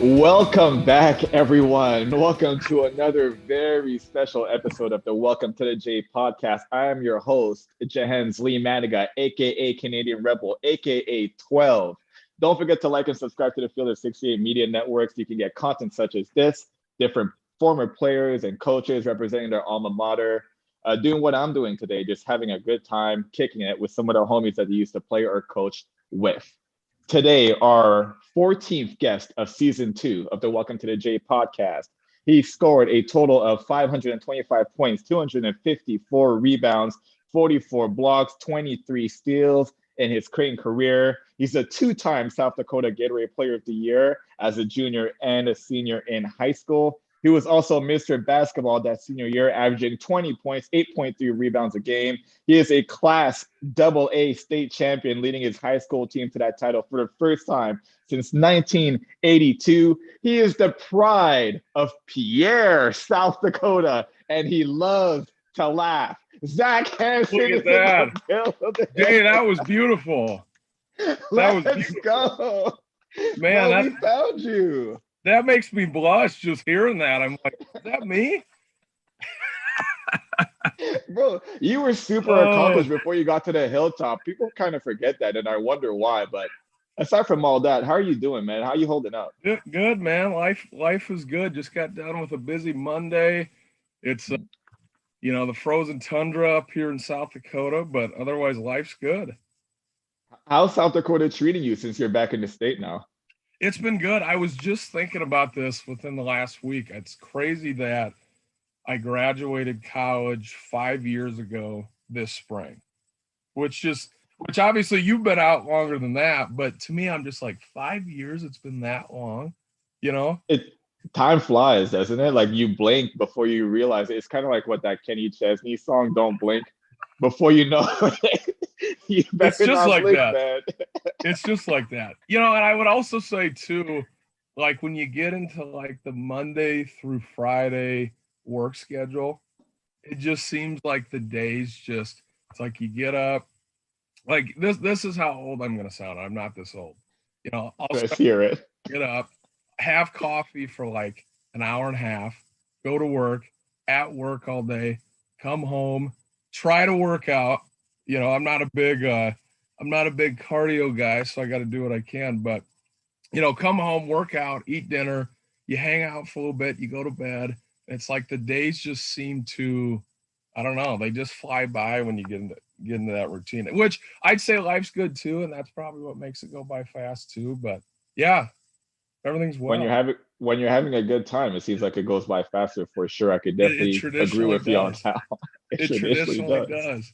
Welcome back, everyone. Welcome to another very special episode of the Welcome to the J podcast. I am your host, Jahenns Manigat, aka Canadian Rebel, aka 12. Don't forget to like and subscribe to the Field of 68 Media Networks. You can get content such as this, different former players and coaches representing their alma mater, doing what I'm doing today, just having a good time, kicking it with some of the homies that they used to play or coach with. Today, our 14th guest of season 2 of the Welcome to the J podcast. He scored a total of 525 points, 254 rebounds, 44 blocks, 23 steals in his Creighton career. He's a two-time South Dakota Gatorade Player of the Year as a junior and a senior in high school. He was also Mr. Basketball that senior year, averaging 20 points, 8.3 rebounds a game. He is a Class AA state champion, leading his high school team to that title for the first time since 1982. He is the pride of Pierre, South Dakota, and he loves to laugh. Zach Hanson. Look at that. Hey, that was beautiful. Let's go. Man, we found you. That makes me blush just hearing that. I'm like, is that me? Bro, you were super accomplished before you got to the hilltop. People kind of forget that, and I wonder why. But aside from all that, how are you doing, man? How are you holding up? Good, man. Life is good. Just got done with a busy Monday. It's, the frozen tundra up here in South Dakota, but otherwise life's good. How's South Dakota treating you since you're back in the state now? It's been good. I was just thinking about this within the last week. It's crazy that I graduated college 5 years ago this spring, which obviously you've been out longer than that. But to me, I'm just like 5 years. It's been that long, Time flies, doesn't it? Like you blink before you realize it. It's kind of like what that Kenny Chesney song, "Don't Blink." Before you know it, it's just like blink, that. Man. It's just like that. And I would also say too, like when you get into like the Monday through Friday work schedule, it just seems like the days it's like you get up, like this is how old I'm going to sound. I'm not this old. Let's hear it. Get up, have coffee for like an hour and a half, go to work, at work all day, come home, try to work out. I'm not a big cardio guy, so I got to do what I can. But, come home, work out, eat dinner, you hang out for a little bit, you go to bed. It's like the days just seem to, I don't know, they just fly by when you get into that routine, which I'd say life's good too. And that's probably what makes it go by fast too. But yeah, everything's well. When you're having a good time, it seems like it goes by faster for sure. I could definitely agree with you on that. It traditionally does.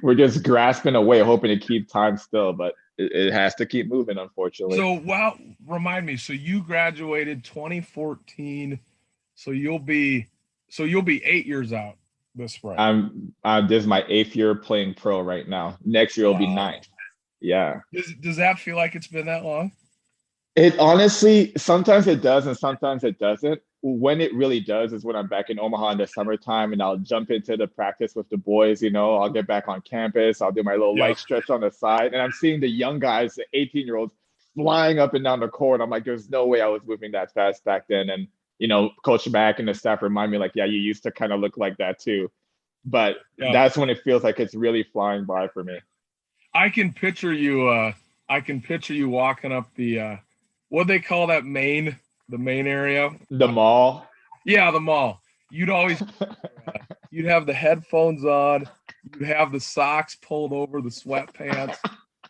We're just grasping away, hoping to keep time still, but it has to keep moving, unfortunately. So, remind me. So you graduated 2014. So you'll be 8 years out this spring. This is my 8th year playing pro right now. Next year will be 9th. Yeah. Does that feel like it's been that long? It honestly, sometimes it does and sometimes it doesn't. When it really does is when I'm back in Omaha in the summertime and I'll jump into the practice with the boys. I'll get back on campus. I'll do my little light stretch on the side. And I'm seeing the young guys, the 18-year-olds, flying up and down the court. I'm like, there's no way I was moving that fast back then. And, Coach Mack and the staff remind me like, yeah, you used to kind of look like that too. But that's when it feels like it's really flying by for me. I can picture you walking up the what they call that the main area? The mall. Yeah, the mall. You'd always you'd have the headphones on, you'd have the socks pulled over the sweatpants,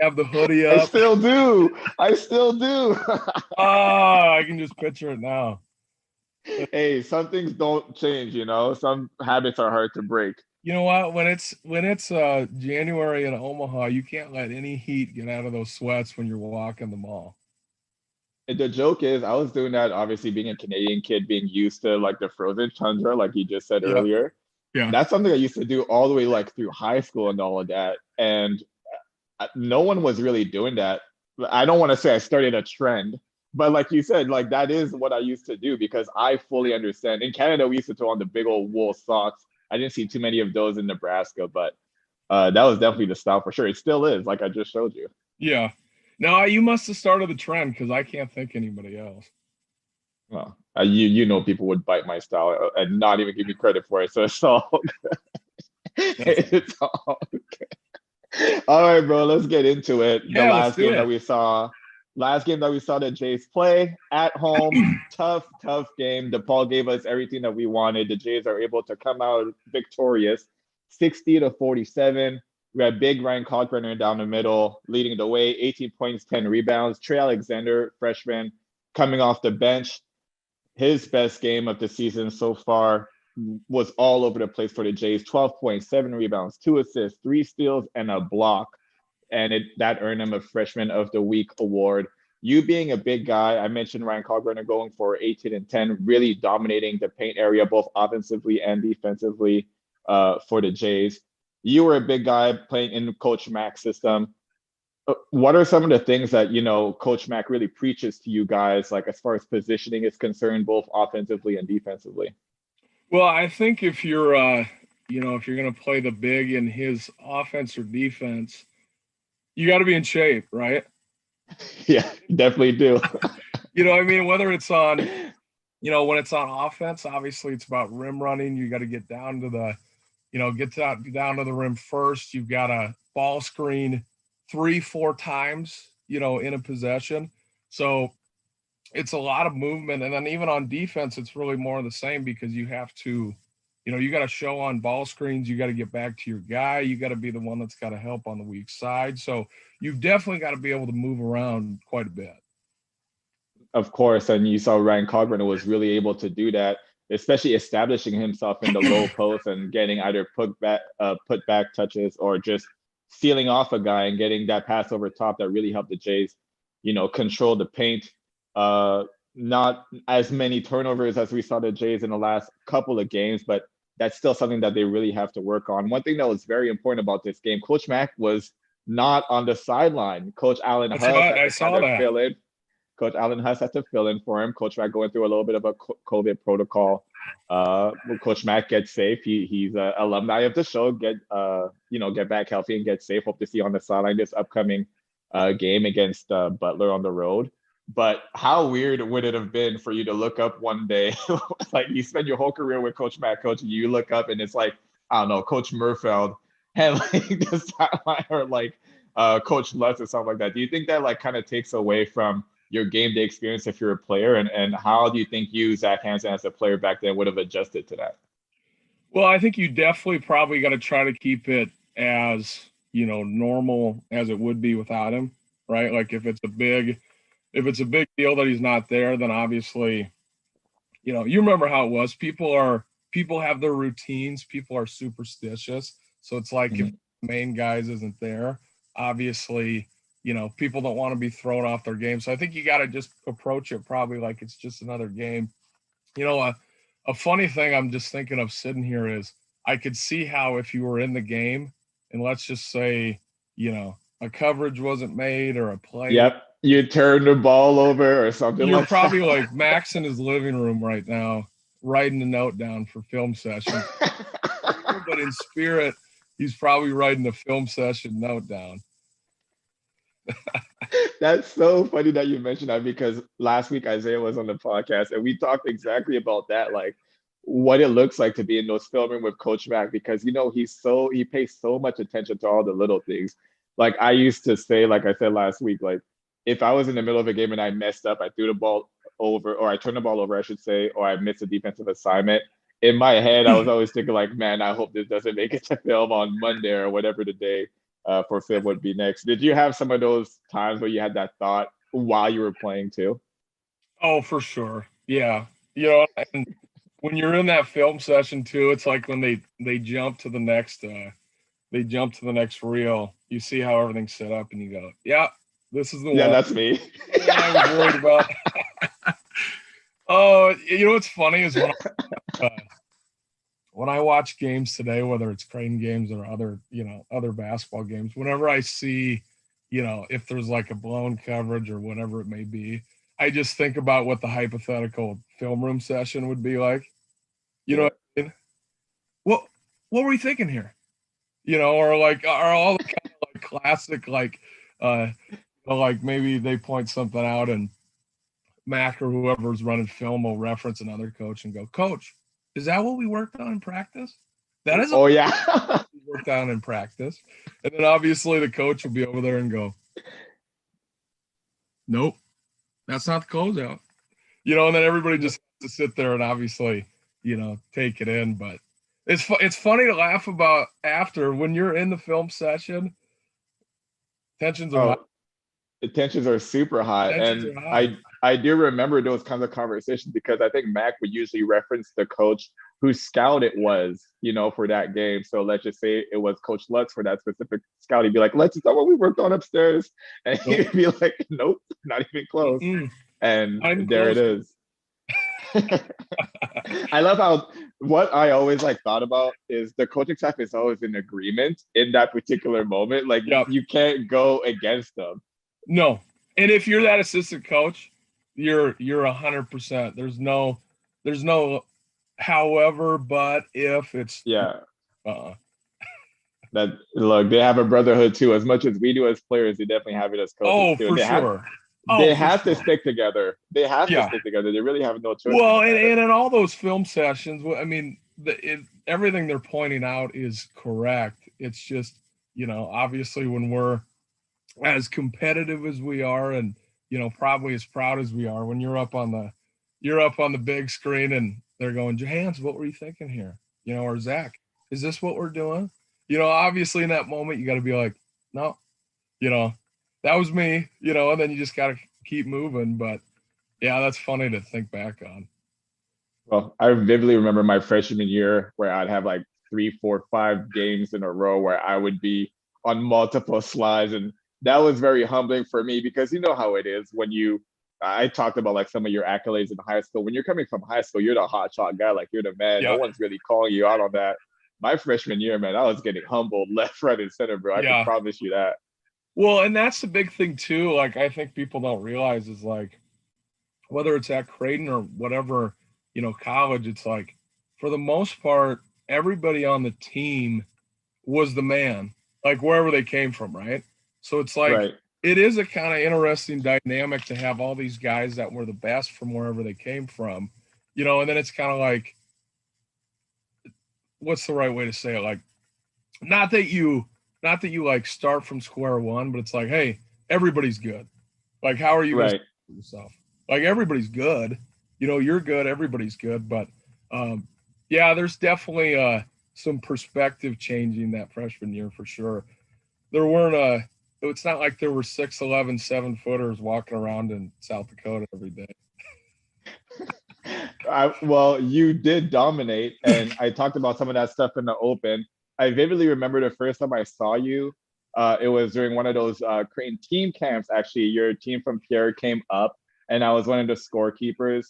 have the hoodie up. I still do. I can just picture it now. Hey, some things don't change, Some habits are hard to break. You know what? When it's January in Omaha, you can't let any heat get out of those sweats when you're walking the mall. The joke is, I was doing that, obviously, being a Canadian kid, being used to like the frozen tundra, like you just said earlier. Yeah. That's something I used to do all the way like through high school and all of that. And no one was really doing that. I don't want to say I started a trend, but like you said, like that is what I used to do because I fully understand. In Canada, we used to throw on the big old wool socks. I didn't see too many of those in Nebraska, but that was definitely the style for sure. It still is, like I just showed you. Yeah. No, you must have started the trend because I can't think anybody else. Well, you know people would bite my style and not even give me credit for it. So it's all it's all all right, bro. Let's get into it. The Yeah, let's do it. last game that we saw the Jays play at home. Tough game. Depaul gave us everything that we wanted. The Jays are able to come out victorious, 60-47. We had big Ryan Kalkbrenner down the middle, leading the way, 18 points, 10 rebounds. Trey Alexander, freshman, coming off the bench, his best game of the season so far, was all over the place for the Jays. 12.7 rebounds, 2 assists, 3 steals, and a block. And that earned him a Freshman of the Week award. You being a big guy, I mentioned Ryan Kalkbrenner going for 18 and 10, really dominating the paint area, both offensively and defensively for the Jays. You were a big guy playing in Coach Mack's system. What are some of the things that Coach Mack really preaches to you guys, like as far as positioning is concerned, both offensively and defensively? Well, I think if you're if you're going to play the big in his offense or defense, you got to be in shape, right? Yeah, definitely do. I mean, whether it's on, when it's on offense, obviously it's about rim running. You got to get down to the, down to the rim first. You've got to ball screen 3-4 times, in a possession. So it's a lot of movement. And then even on defense, it's really more of the same because you have to, you got to show on ball screens. You got to get back to your guy. You got to be the one that's got to help on the weak side. So you've definitely got to be able to move around quite a bit. Of course, and you saw Ryan Kalkbrenner was really able to do that, especially establishing himself in the low post and getting either put back touches or just sealing off a guy and getting that pass over top that really helped the Jays, control the paint. Not as many turnovers as we saw the Jays in the last couple of games, but that's still something that they really have to work on. One thing that was very important about this game, Coach Mack was not on the sideline. Coach Allen Huss had to kind of fill in. Coach Allen Huss had to fill in for him. Coach Mack going through a little bit of a COVID protocol. Coach Mack gets safe. He's an alumni of the show. Get back healthy and get safe. Hope to see you on the sideline this upcoming game against Butler on the road. But how weird would it have been for you to look up one day, like you spend your whole career with Coach Mack coaching, you look up and it's like, I don't know, Coach Murfeld handling the sideline or like Coach Lutz or something like that. Do you think that like kind of takes away from your game day experience if you're a player? And how do you think you, Zach Hanson, as a player back then would have adjusted to that? Well, I think you definitely probably got to try to keep it as, normal as it would be without him, right? Like if it's a big deal that he's not there, then obviously, you remember how it was. People have their routines. People are superstitious. So it's like if the main guys isn't there, obviously, people don't want to be thrown off their game. So I think you got to just approach it probably like it's just another game. A funny thing I'm just thinking of sitting here is I could see how if you were in the game and let's just say, a coverage wasn't made or a play. Yep. You turn the ball over or something You're like probably that. like Max in his living room right now, writing a note down for film session. But in spirit, he's probably writing a film session note down. That's so funny that you mentioned that because last week Isaiah was on the podcast and we talked exactly about that, like what it looks like to be in those filming with Coach Mack because he pays so much attention to all the little things. Like I used to say, like I said last week, like if I was in the middle of a game and I messed up, I threw the ball over, or I turned the ball over, I should say, or I missed a defensive assignment. In my head, I was always thinking like, man, I hope this doesn't make it to film on Monday or whatever the day for film would be next. Did you have some of those times where you had that thought while you were playing too? Oh, for sure. Yeah. And when you're in that film session too, it's like when they jump to the next reel, you see how everything's set up and you go, yeah, this is the one. Yeah, that's me. I was worried about. Oh, what's funny is when I watch games today, whether it's Creighton games or other basketball games, whenever I see, if there's like a blown coverage or whatever it may be, I just think about what the hypothetical film room session would be like. You know what I mean? What were we thinking here? Or like are all the kind of like classic like like maybe they point something out and Mac or whoever's running film will reference another coach and go, "Coach, is that what we worked on in practice?" That is Oh yeah. we worked on in practice. And then obviously the coach will be over there and go, "Nope, that's not the closeout." And then everybody just has to sit there and obviously, take it in. But it's funny to laugh about after when you're in the film session. Tensions are high. Oh, the tensions are super high. Tensions And are high. I do remember those kinds of conversations because I think Mac would usually reference the coach whose scout it was, for that game. So let's just say it was Coach Lutz for that specific scout. He'd be like, "Let's talk what we worked on upstairs." And he'd be like, "Nope, not even close." And there it is. I love how what I always thought about is the coaching staff is always in agreement in that particular moment. Like Yep. you can't go against them. No. And if you're that assistant coach, you're 100%. There's no however, but if it's that look, they have a brotherhood too. As much as we do as players, they definitely have it as coaches too. For sure. They have to stick together. They have to stick together. They really have no choice. Well, and in all those film sessions, I mean, everything they're pointing out is correct. It's just, obviously when we're as competitive as we are and, probably as proud as we are, when you're up on the big screen and they're going, "Jahenns, what were you thinking here?" Or "Zach, is this what we're doing?" Obviously in that moment, you got to be like, "No, that was me," and then you just got to keep moving. But yeah, that's funny to think back on. Well, I vividly remember my freshman year where I'd have 3, 4, 5 games in a row where I would be on multiple slides. And that was very humbling for me because you know how it is when I talked about some of your accolades in high school. When you're coming from high school, you're the hot shot guy, you're the man. No one's really calling you out on that. My freshman year, man, I was getting humbled left, right, and center, bro. I can promise you that. Well, and that's the big thing too. I think people don't realize is whether it's at Creighton or whatever, college, it's for the most part, everybody on the team was the man, wherever they came from, right? So it's right. It is a kind of interesting dynamic to have all these guys that were the best from wherever they came from, and then it's kind of what's the right way to say it? Not that you start from square one, but it's hey, everybody's good. How are you going to yourself? Everybody's good. You're good. Everybody's good. But there's definitely some perspective changing that freshman year for sure. There weren't it's not like there were 6'11", 7-footers walking around in South Dakota every day. Well, you did dominate, and I talked about some of that stuff in the open. I vividly remember the first time I saw you. It was during one of those Creighton team camps. Actually, your team from Pierre came up, and I was one of the scorekeepers.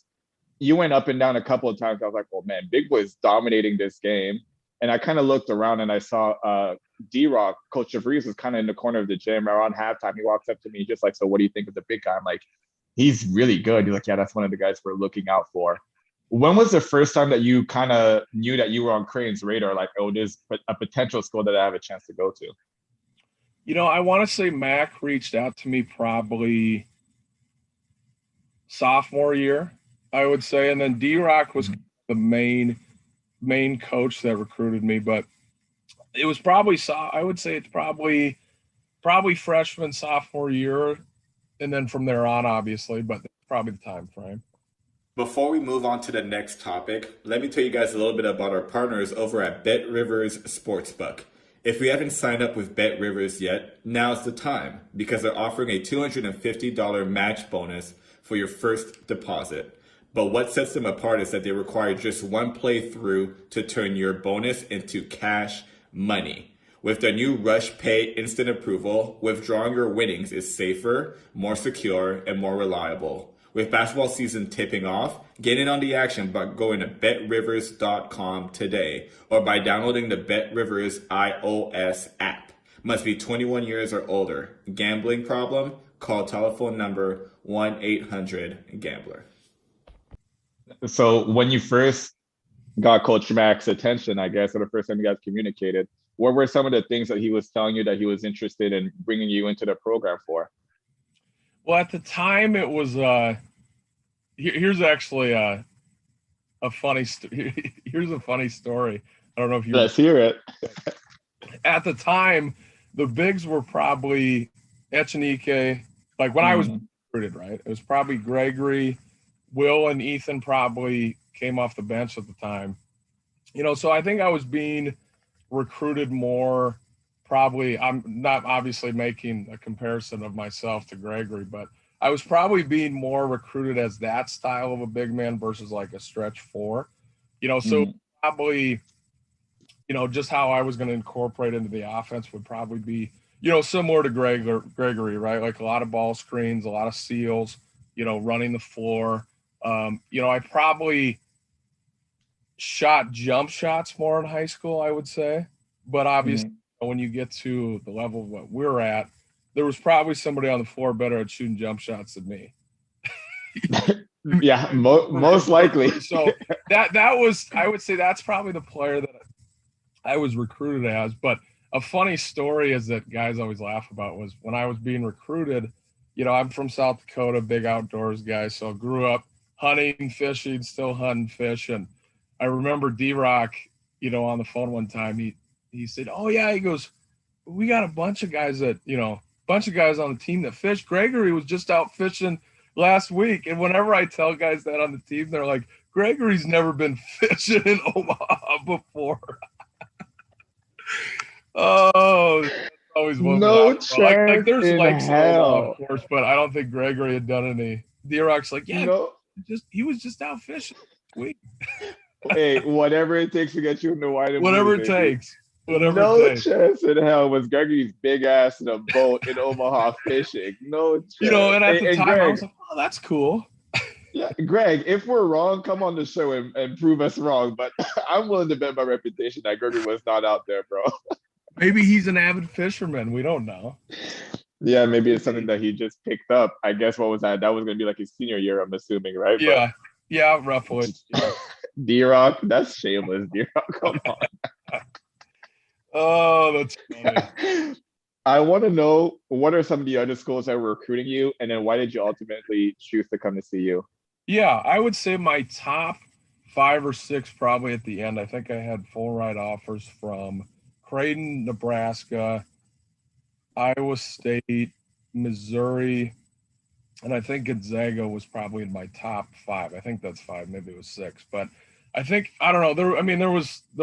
You went up and down a couple of times. I was like, "Oh man, Big Boy's dominating this game." And I kind of looked around and I saw D-Rock, Coach DeVries, was kind of in the corner of the gym around halftime. He walks up to me just "So what do you think of the big guy?" I'm like, "He's really good." He's like, "Yeah, that's one of the guys we're looking out for." When was the first time that you kind of knew that you were on Creighton's radar? "Oh, there's a potential school that I have a chance to go to." I want to say Mac reached out to me probably sophomore year, I would say. And then D-Rock was the main coach that recruited me, but it was probably I would say it's probably freshman, sophomore year, and then from there on, obviously, but probably the time frame. Before we move on to the next topic, let me tell you guys a little bit about our partners over at BetRivers Sportsbook. If you haven't signed up with BetRivers yet, now's the time because they're offering a $250 match bonus for your first deposit. But what sets them apart is that they require just one playthrough to turn your bonus into cash money. With the new Rush Pay instant approval, withdrawing your winnings is safer, more secure, and more reliable. With basketball season tipping off, get in on the action by going to betrivers.com today or by downloading the BetRivers iOS app. Must be 21 years or older. Gambling problem? Call telephone number 1-800-GAMBLER. So when you first got Coach Mac's attention, I guess, or the first time you guys communicated, what were some of the things that he was telling you that he was interested in bringing you into the program for? Well, at the time, it was Here's actually a funny here's a funny story. I don't know if you Let's hear it. At the time, the bigs were probably Echenike. Like when I was recruited, right? It was probably Gregory, Will, and Ethan probably came off the bench at the time. So I think I was being recruited more. Probably, I'm not obviously making a comparison of myself to Gregory, but I was probably being more recruited as that style of a big man versus like a stretch four. So probably, just how I was going to incorporate into the offense would probably be, similar to Gregory, right? Like a lot of ball screens, a lot of seals, running the floor. I probably shot jump shots more in high school, I would say. But obviously, when you get to the level of what we're at, there was probably somebody on the floor better at shooting jump shots than me. Yeah, most likely. So that was, I would say that's probably the player that I was recruited as. But a funny story is that guys always laugh about was when I was being recruited, I'm from South Dakota, big outdoors guy. So I grew up hunting, fishing, still hunting fish. And I remember D-Rock, on the phone one time, he said, oh yeah, he goes, we got a bunch of guys on the team that fish. Gregory was just out fishing last week. And whenever I tell guys that on the team, they're like, Gregory's never been fishing in Omaha before. Oh, always no chance like there's in lakes hell. of course, but I don't think Gregory had done any. D-Rock's like, yeah, no. he was just out fishing this week. Hey, whatever it takes to get you in the white and whatever blue, it baby. takes. Whatever no it takes. chance in hell was Gregory's big ass in a boat in Omaha fishing. No chance. And at the time, Greg, I was like, oh, that's cool. Yeah, Greg, if we're wrong, come on the show and prove us wrong. But I'm willing to bet my reputation that Gregory was not out there, bro. Maybe he's an avid fisherman. We don't know. Yeah, maybe it's something that he just picked up. I guess what was that? That was going to be like his senior year, I'm assuming, right? Yeah. Yeah, roughly. Yeah. D-Rock, that's shameless, D-Rock. Come on. Oh, that's funny. I want to know, what are some of the other schools that were recruiting you? And then why did you ultimately choose to come to CU? Yeah, I would say my top 5 or 6 probably at the end. I think I had full ride offers from Creighton, Nebraska, Iowa State, Missouri, and I think Gonzaga was probably in my top 5. I think that's 5, maybe it was 6. But I think, I don't know, there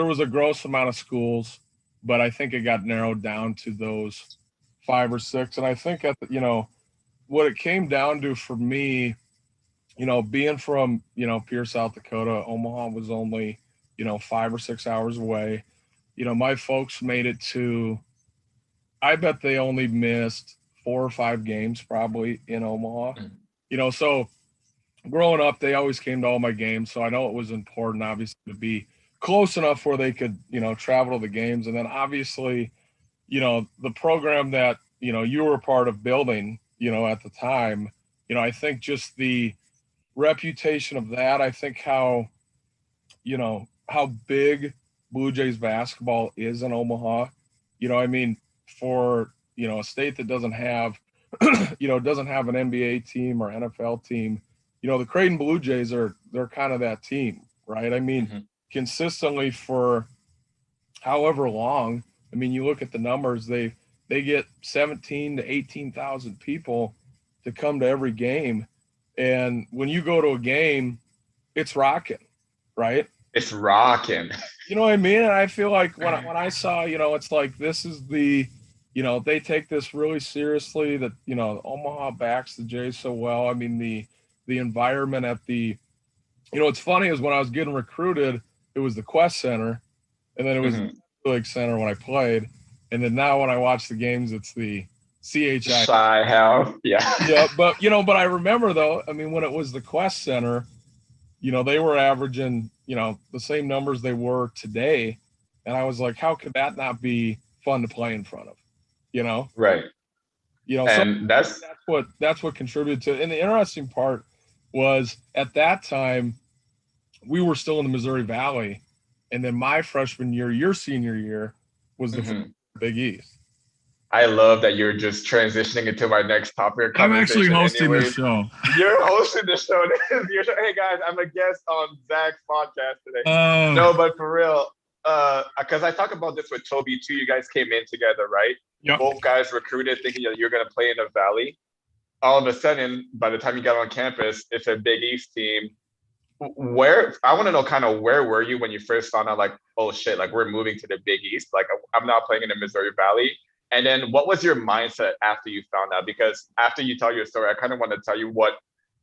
was a gross amount of schools, but I think it got narrowed down to those 5 or 6. And I think what it came down to for me, being from, Pierre, South Dakota, Omaha was only, 5 or 6 hours away. My folks made it to, I bet they only missed 4 or 5 games probably in Omaha. So growing up, they always came to all my games. So I know it was important, obviously, to be close enough where they could, travel to the games. And then obviously, the program that, you were part of building, at the time, I think just the reputation of that, I think how big Blue Jays basketball is in Omaha, for, a state that doesn't have, doesn't have an NBA team or NFL team, the Creighton Blue Jays they're kind of that team, right? Consistently for however long, you look at the numbers, they get 17 to 18,000 people to come to every game. And when you go to a game, it's rocking, right? It's rocking. You know what I mean? And I feel like when I saw, it's like, this is the, they take this really seriously, that, Omaha backs the Jays so well. The environment at the, what's funny is when I was getting recruited, it was the Quest Center, and then it was the League Center when I played. And then now when I watch the games, it's the CHI. House. Yeah. Yeah. But, but I remember though, when it was the Quest Center, they were averaging, the same numbers they were today. And I was like, how could that not be fun to play in front of, Right. And so that's what contributed to it. And the interesting part was at that time, we were still in the Missouri Valley. And then my freshman year, your senior year was the Big East. I love that you're just transitioning into my next topic of I'm actually conversation. hosting Anyways, this show. you're hosting the show. Hey guys, I'm a guest on Zach's podcast today. Oh, No, but for real, because I talk about this with Toby too. You guys came in together, right? yep. Both guys recruited thinking that you're going to play in the Valley. All of a sudden, by the time you got on campus, it's a Big East team. Where I want to know, kind of, where were you when you first found out, like, oh shit, like we're moving to the Big East, like I'm not playing in the Missouri Valley? And then what was your mindset after you found out? Because after you tell your story, I kind of want to tell you what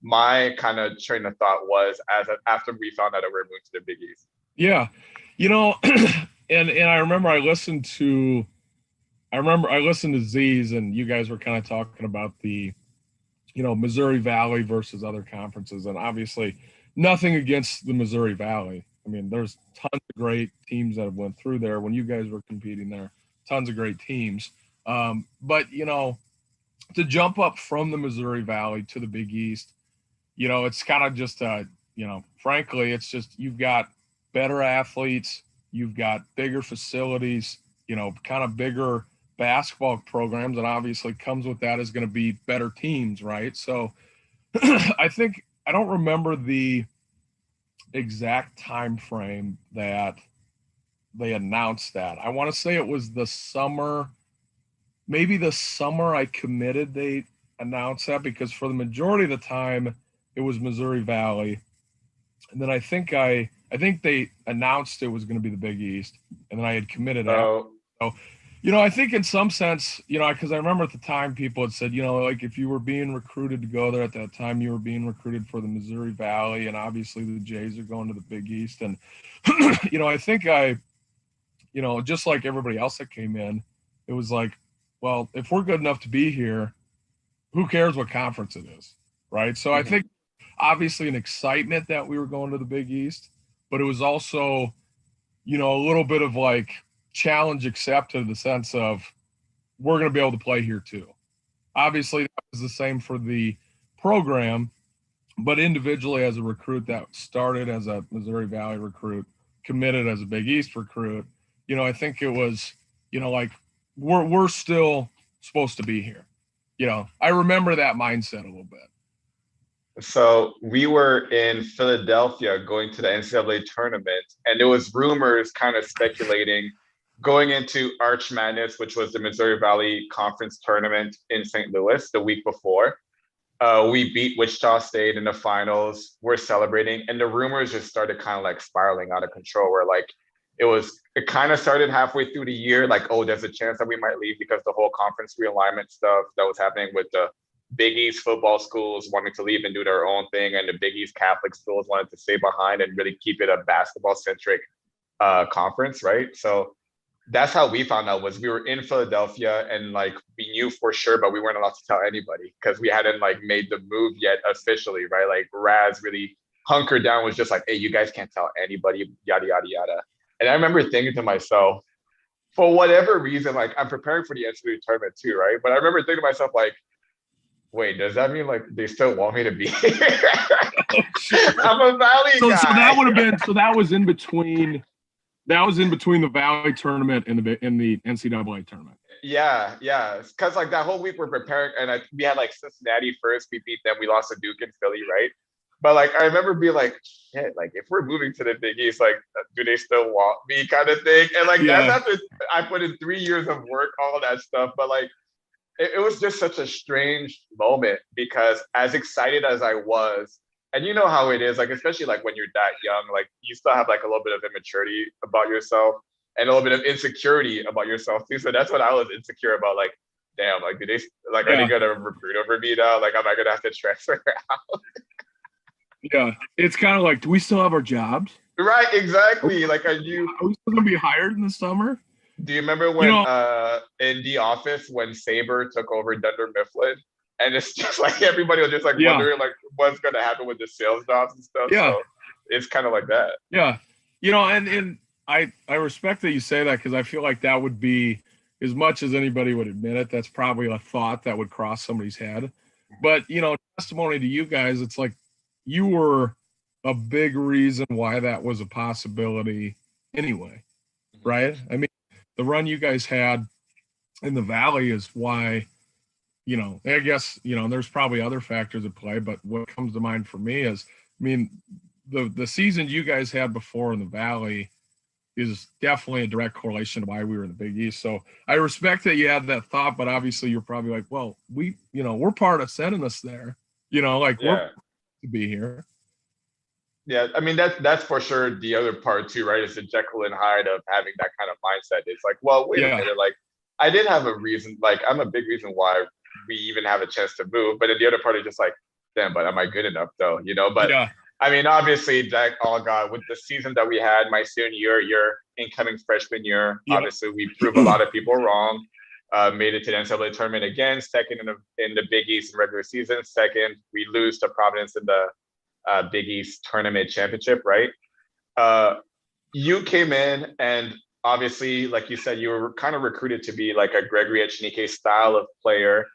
my kind of train of thought was after we found out that we're moving to the Big East. Yeah, and I remember I listened to Z's, and you guys were kind of talking about the, Missouri Valley versus other conferences, and obviously nothing against the Missouri Valley. I mean, there's tons of great teams that have went through there when you guys were competing there. Tons of great teams. But, to jump up from the Missouri Valley to the Big East, it's kind of just, frankly, it's just you've got better athletes, you've got bigger facilities, kind of bigger basketball programs, and obviously comes with that is going to be better teams, right? So I don't remember the exact time frame that they announced that. I want to say it was the summer I committed, they announced that, because for the majority of the time it was Missouri Valley. And then I think they announced it was going to be the Big East, and then I had committed out. So, I think in some sense, because I remember at the time people had said, like if you were being recruited to go there at that time, you were being recruited for the Missouri Valley, and obviously the Jays are going to the Big East. And, I think just like everybody else that came in, it was like, well, if we're good enough to be here, who cares what conference it is, right? So I think obviously an excitement that we were going to the Big East, but it was also, a little bit of like challenge accepted, in the sense of we're going to be able to play here too. Obviously, that was the same for the program, but individually as a recruit that started as a Missouri Valley recruit, committed as a Big East recruit, I think it was, like we're still supposed to be here. I remember that mindset a little bit. So we were in Philadelphia going to the NCAA tournament, and there was rumors kind of speculating going into Arch Madness, which was the Missouri Valley Conference tournament in St. Louis the week before. We beat Wichita State in the finals. We're celebrating, and the rumors just started kind of like spiraling out of control, where like it kind of started halfway through the year, like, oh, there's a chance that we might leave because the whole conference realignment stuff that was happening with the Big East football schools wanting to leave and do their own thing, and the Big East Catholic schools wanted to stay behind and really keep it a basketball-centric conference, right? So that's how we found out. Was we were in Philadelphia, and like we knew for sure, but we weren't allowed to tell anybody because we hadn't like made the move yet officially, right? Like Raz really hunkered down, was just like, hey, you guys can't tell anybody, yada yada yada. And I remember thinking to myself, for whatever reason, like I'm preparing for the NCAA tournament too, right? But I remember thinking to myself, like, wait, does that mean like they still want me to be here? I'm a Valley guy. So that would have been. So that was in between. That was in between the Valley tournament and the NCAA tournament. Yeah, because like that whole week we're preparing, and we had like Cincinnati first. We beat them. We lost to Duke and Philly, right? But like I remember being like, shit, like if we're moving to the Big East, like do they still want me, kind of thing? And like that's after I put in 3 years of work, all that stuff. But like it was just such a strange moment, because as excited as I was, and you know how it is, like especially like when you're that young, like you still have like a little bit of immaturity about yourself and a little bit of insecurity about yourself too. So that's what I was insecure about. Like, damn, like do they like are they gonna recruit over me now? Like, am I gonna have to transfer out? Yeah, it's kind of like, do we still have our jobs? Right, exactly. Like, are we still gonna be hired in the summer? Do you remember when in The Office when Saber took over Dunder Mifflin, and it's just like everybody was just like wondering like what's gonna happen with the sales jobs and stuff. Yeah, so it's kind of like that. Yeah, and I respect that you say that, because I feel like that would be, as much as anybody would admit it, that's probably a thought that would cross somebody's head. But testimony to you guys, it's like you were a big reason why that was a possibility anyway, right? I mean, the run you guys had, in the Valley is why, I guess, there's probably other factors at play, but what comes to mind for me is, I mean, the season you guys had before in the Valley is definitely a direct correlation to why we were in the Big East. So I respect that you had that thought, but obviously you're probably like, well, we're part of sending us there, we're to be here. Yeah, I mean that's for sure the other part too, right? Is the Jekyll and Hyde of having that kind of mindset. It's like, well, wait a minute, like I did have a reason, like I'm a big reason why we even have a chance to move, but then the other part is just like, damn, but am I good enough though? But I mean, obviously, Jack, oh God, with the season that we had my senior year, your incoming freshman year, obviously we proved a lot of people wrong. Made it to the NCAA tournament again, second in the Big East in regular season. Second, we lose to Providence in the Big East tournament championship, right? You came in and obviously, like you said, you were kind of recruited to be like a Gregory Echenike style of player.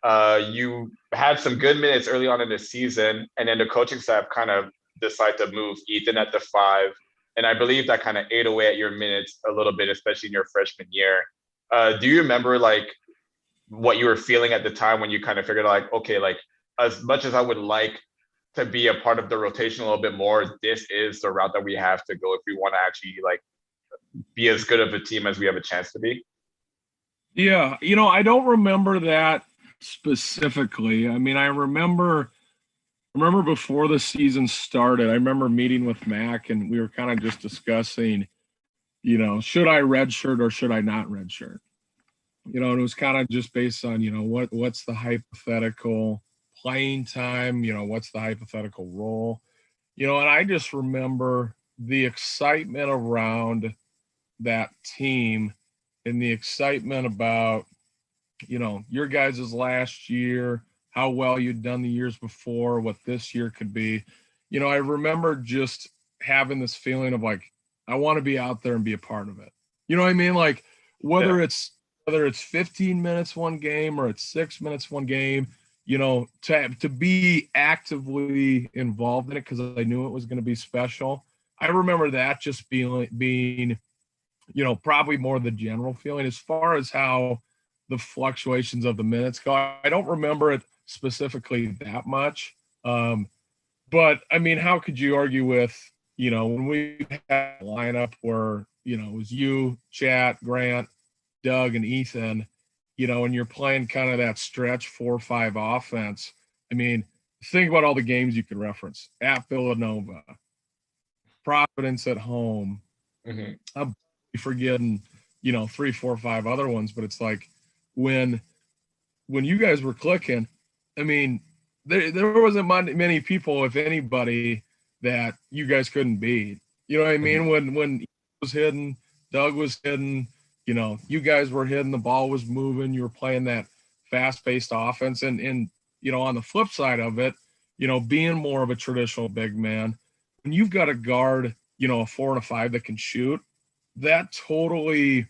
You had some good minutes early on in the season, and then the coaching staff kind of decided to move Ethan at the 5. And I believe that kind of ate away at your minutes a little bit, especially in your freshman year. Do you remember like what you were feeling at the time when you kind of figured like, okay, like as much as I would like to be a part of the rotation a little bit more, this is the route that we have to go if we want to actually like be as good of a team as we have a chance to be? Yeah, I don't remember that specifically. I mean, I remember before the season started, I remember meeting with Mac and we were kind of just discussing, should I redshirt or should I not redshirt? And it was kind of just based on, what's the hypothetical playing time, what's the hypothetical role, and I just remember the excitement around that team and the excitement about, your guys' last year, how well you'd done the years before, what this year could be. I remember just having this feeling of like, I want to be out there and be a part of it. You know what I mean? Like whether it's 15 minutes one game or it's 6 minutes one game, to be actively involved in it because I knew it was going to be special. I remember that just being, probably more the general feeling. As far as how the fluctuations of the minutes go, I don't remember it specifically that much. But I mean, how could you argue with, when we had a lineup where, it was you, Chat, Grant, Doug, and Ethan, and you're playing kind of that stretch 4-5 offense. I mean, think about all the games you could reference at Villanova, Providence at home. Mm-hmm. I'm forgetting, 3, 4, 5 other ones, but it's like when you guys were clicking, I mean, there wasn't many people, if anybody, that you guys couldn't beat. You know what I mean? Mm-hmm. When he was hitting, Doug was hitting, you guys were hitting, the ball was moving, you were playing that fast-paced offense. And on the flip side of it, being more of a traditional big man, when you've got a guard, a 4 and a 5 that can shoot, that totally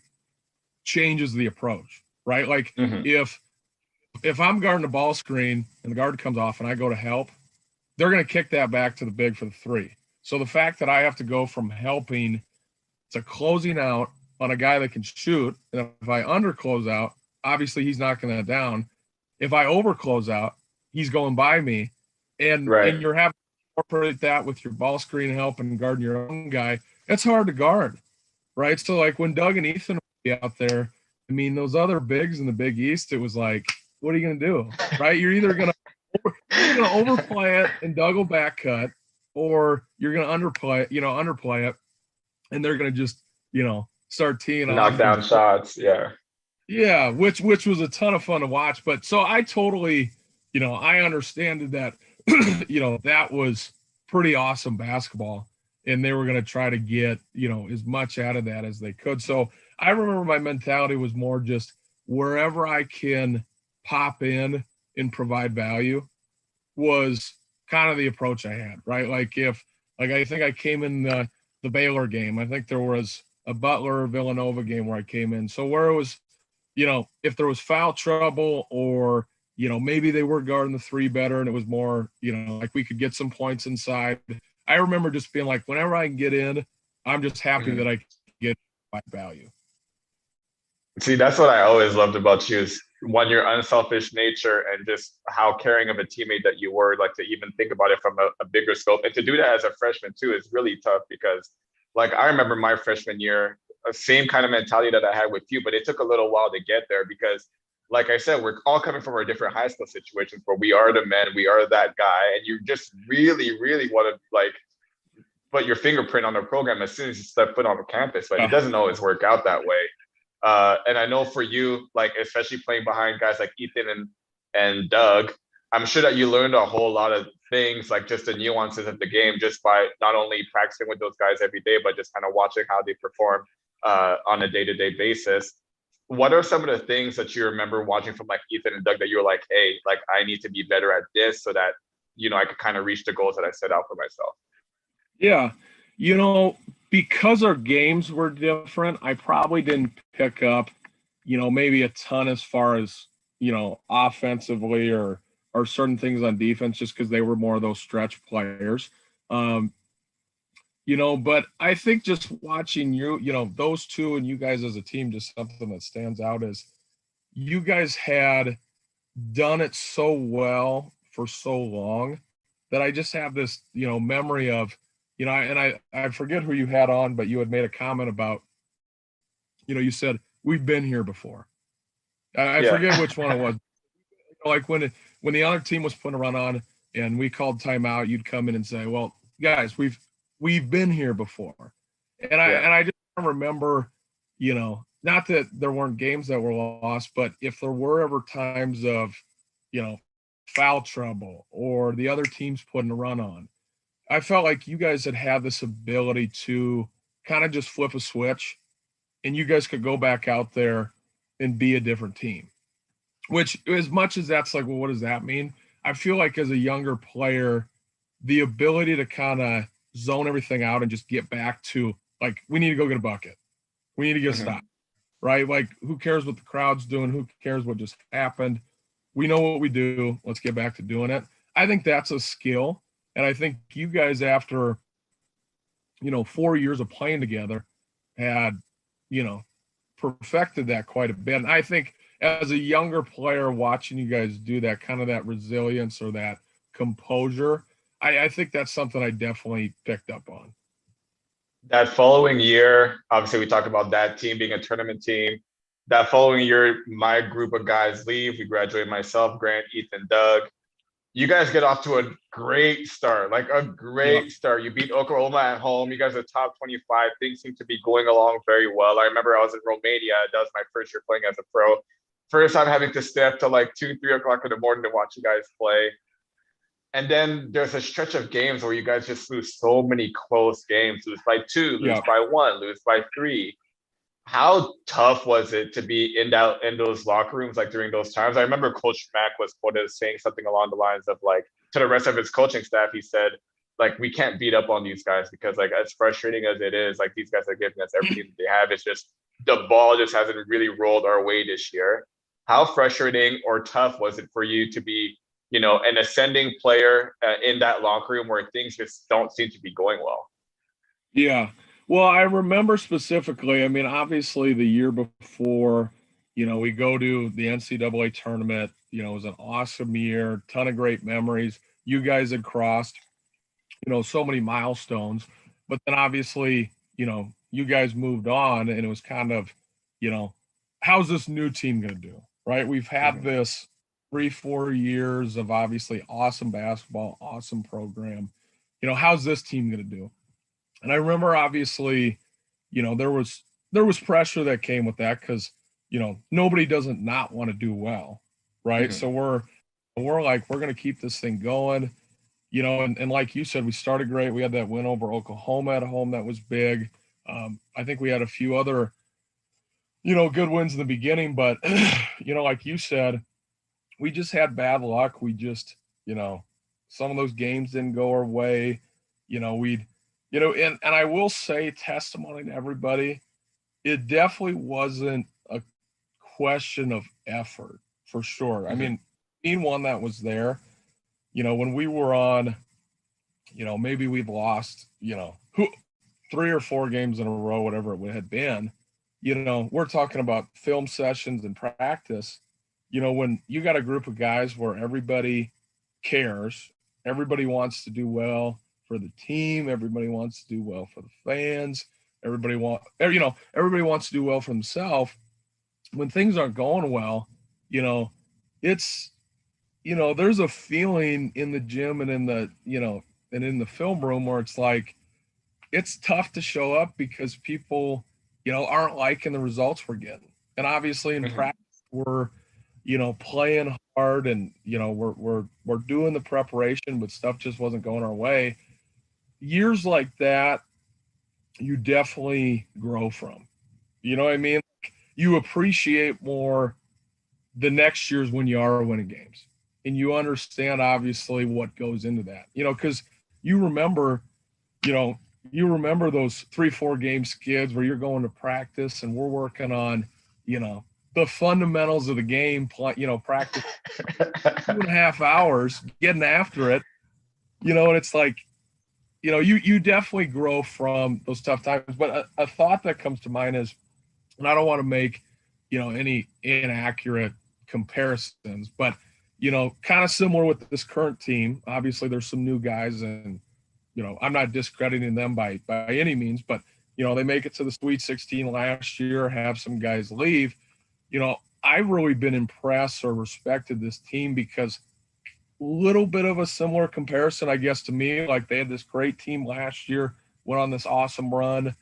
changes the approach, right? Like if I'm guarding a ball screen and the guard comes off and I go to help, they're going to kick that back to the big for the 3. So the fact that I have to go from helping to closing out on a guy that can shoot, and if I under close out, obviously he's knocking that down. If I over close out, he's going by me. And you're having to incorporate that with your ball screen help and guarding your own guy. That's hard to guard, right? So like when Doug and Ethan were out there, I mean, those other bigs in the Big East, it was like, what are you going to do, right? You're either going to overplay it and Doug will back cut, or you're going to underplay it, and they're going to just, start teeing off. Knock down shots, yeah, which was a ton of fun to watch. But so I totally, I understood that, that was pretty awesome basketball, and they were going to try to get, as much out of that as they could. So I remember my mentality was more just wherever I can pop in and provide value was kind of the approach I had, right? Like I think I came in the Baylor game. I think there was a Butler Villanova game where I came in. So where it was, if there was foul trouble or, maybe they were guarding the 3 better and it was more, like we could get some points inside. I remember just being like, whenever I can get in, I'm just happy that I can get my value. See, that's what I always loved about you is one, your unselfish nature and just how caring of a teammate that you were, like to even think about it from a bigger scope. And to do that as a freshman too is really tough because like I remember my freshman year, same kind of mentality that I had with you, but it took a little while to get there because like I said, we're all coming from our different high school situations where we are the men, we are that guy, and you just really, really want to like put your fingerprint on the program as soon as you step foot on the campus, but it Yeah. doesn't always work out that way. And I know for you, like especially playing behind guys like Ethan and Doug, I'm sure that you learned a whole lot of things, like just the nuances of the game, just by not only practicing with those guys every day, but just kind of watching how they perform on a day-to-day basis. What are some of the things that you remember watching from like Ethan and Doug that you were like, hey, like I need to be better at this so that I could kind of reach the goals that I set out for myself? Yeah. You know, because our games were different, I probably didn't pick up, maybe a ton as far as, offensively or certain things on defense just because they were more of those stretch players. Um, but I think just watching those two and you guys as a team, just something that stands out is you guys had done it so well for so long that I just have this, memory of, I forget who you had on, but you had made a comment about, you said, we've been here before. I Yeah. forget which one it was. Like when the other team was putting a run on and we called timeout, you'd come in and say, well, guys, we've been here before. And I Yeah. and I just remember, not that there weren't games that were lost, but if there were ever times of, you know, foul trouble or the other team's putting a run on, I felt like you guys had this ability to kind of just flip a switch and you guys could go back out there and be a different team. Which, as much as that's like, well, what does that mean? I feel like as a younger player, the ability to kind of zone everything out and just get back to like, we need to go get a bucket. We need to get a Mhm. stop, right? Like, who cares what the crowd's doing? Who cares what just happened? We know what we do. Let's get back to doing it. I think that's a skill. And I think you guys, after, 4 years of playing together, had, you know, perfected that quite a bit. And I think as a younger player watching you guys do that kind of that resilience or that composure, I think that's something I definitely picked up on. That following year, obviously, we talked about that team being a tournament team. That following year, my group of guys leave. We graduate myself, Grant, Ethan, Doug. You guys get off to a great start, like a Yeah. great start. You beat Oklahoma at home. You guys are top 25. Things seem to be going along very well. I remember I was in Romania. That was my first year playing as a pro. First time having to stay up till like 2, 3 o'clock in the morning to watch you guys play. And then there's a stretch of games where you guys just lose so many close games, lose by 2, lose Yeah. by 1, lose by 3. How tough was it to be in those locker rooms like during those times? I remember Coach Mack was quoted as saying something along the lines of like to the rest of his coaching staff, he said, like, we can't beat up on these guys because like as frustrating as it is, like these guys are giving us everything that they have. It's just the ball just hasn't really rolled our way this year. How frustrating or tough was it for you to be, an ascending player in that locker room where things just don't seem to be going well? Yeah. Well, I remember specifically, I mean, obviously the year before, we go to the NCAA tournament, it was an awesome year, ton of great memories. You guys had crossed, so many milestones, but then obviously, you guys moved on and it was kind of, you know, how's this new team going to do? Right. We've had Mhm. this 3, 4 years of obviously awesome basketball, awesome program. How's this team going to do? And I remember obviously, there was pressure that came with that because nobody doesn't not want to do well, right? Mhm. So we're like we're gonna keep this thing going, and like you said, we started great. We had that win over Oklahoma at home that was big. I think we had a few other good wins in the beginning, but like you said, we just had bad luck. We just some of those games didn't go our way. We'd and I will say testimony to everybody, it definitely wasn't a question of effort for sure. I Mhm. mean, being one that was there, when we were on, maybe we've lost, who 3 or 4 games in a row, whatever it had been, we're talking about film sessions and practice. When you got a group of guys where everybody cares, everybody wants to do well for the team, everybody wants to do well for the fans, everybody wants to do well for themselves. When things aren't going well, it's there's a feeling in the gym and in the film room where it's like it's tough to show up because people aren't liking the results we're getting. And obviously in practice we're playing hard, and we're doing the preparation, but stuff just wasn't going our way. Years like that you definitely grow from. You know what I mean? You appreciate more the next year's when you are winning games, and you understand obviously what goes into that, because you remember those 3-4 game skids where you're going to practice and we're working on the fundamentals of the game, practice 2.5 hours getting after it, and it's like you definitely grow from those tough times. But a thought that comes to mind is, and I don't want to make any inaccurate comparisons, but kind of similar with this current team. Obviously there's some new guys, and I'm not discrediting them by any means, but they make it to the Sweet 16 last year, have some guys leave. I've really been impressed or respected this team because little bit of a similar comparison, I guess, to me. Like, they had this great team last year, went on this awesome run,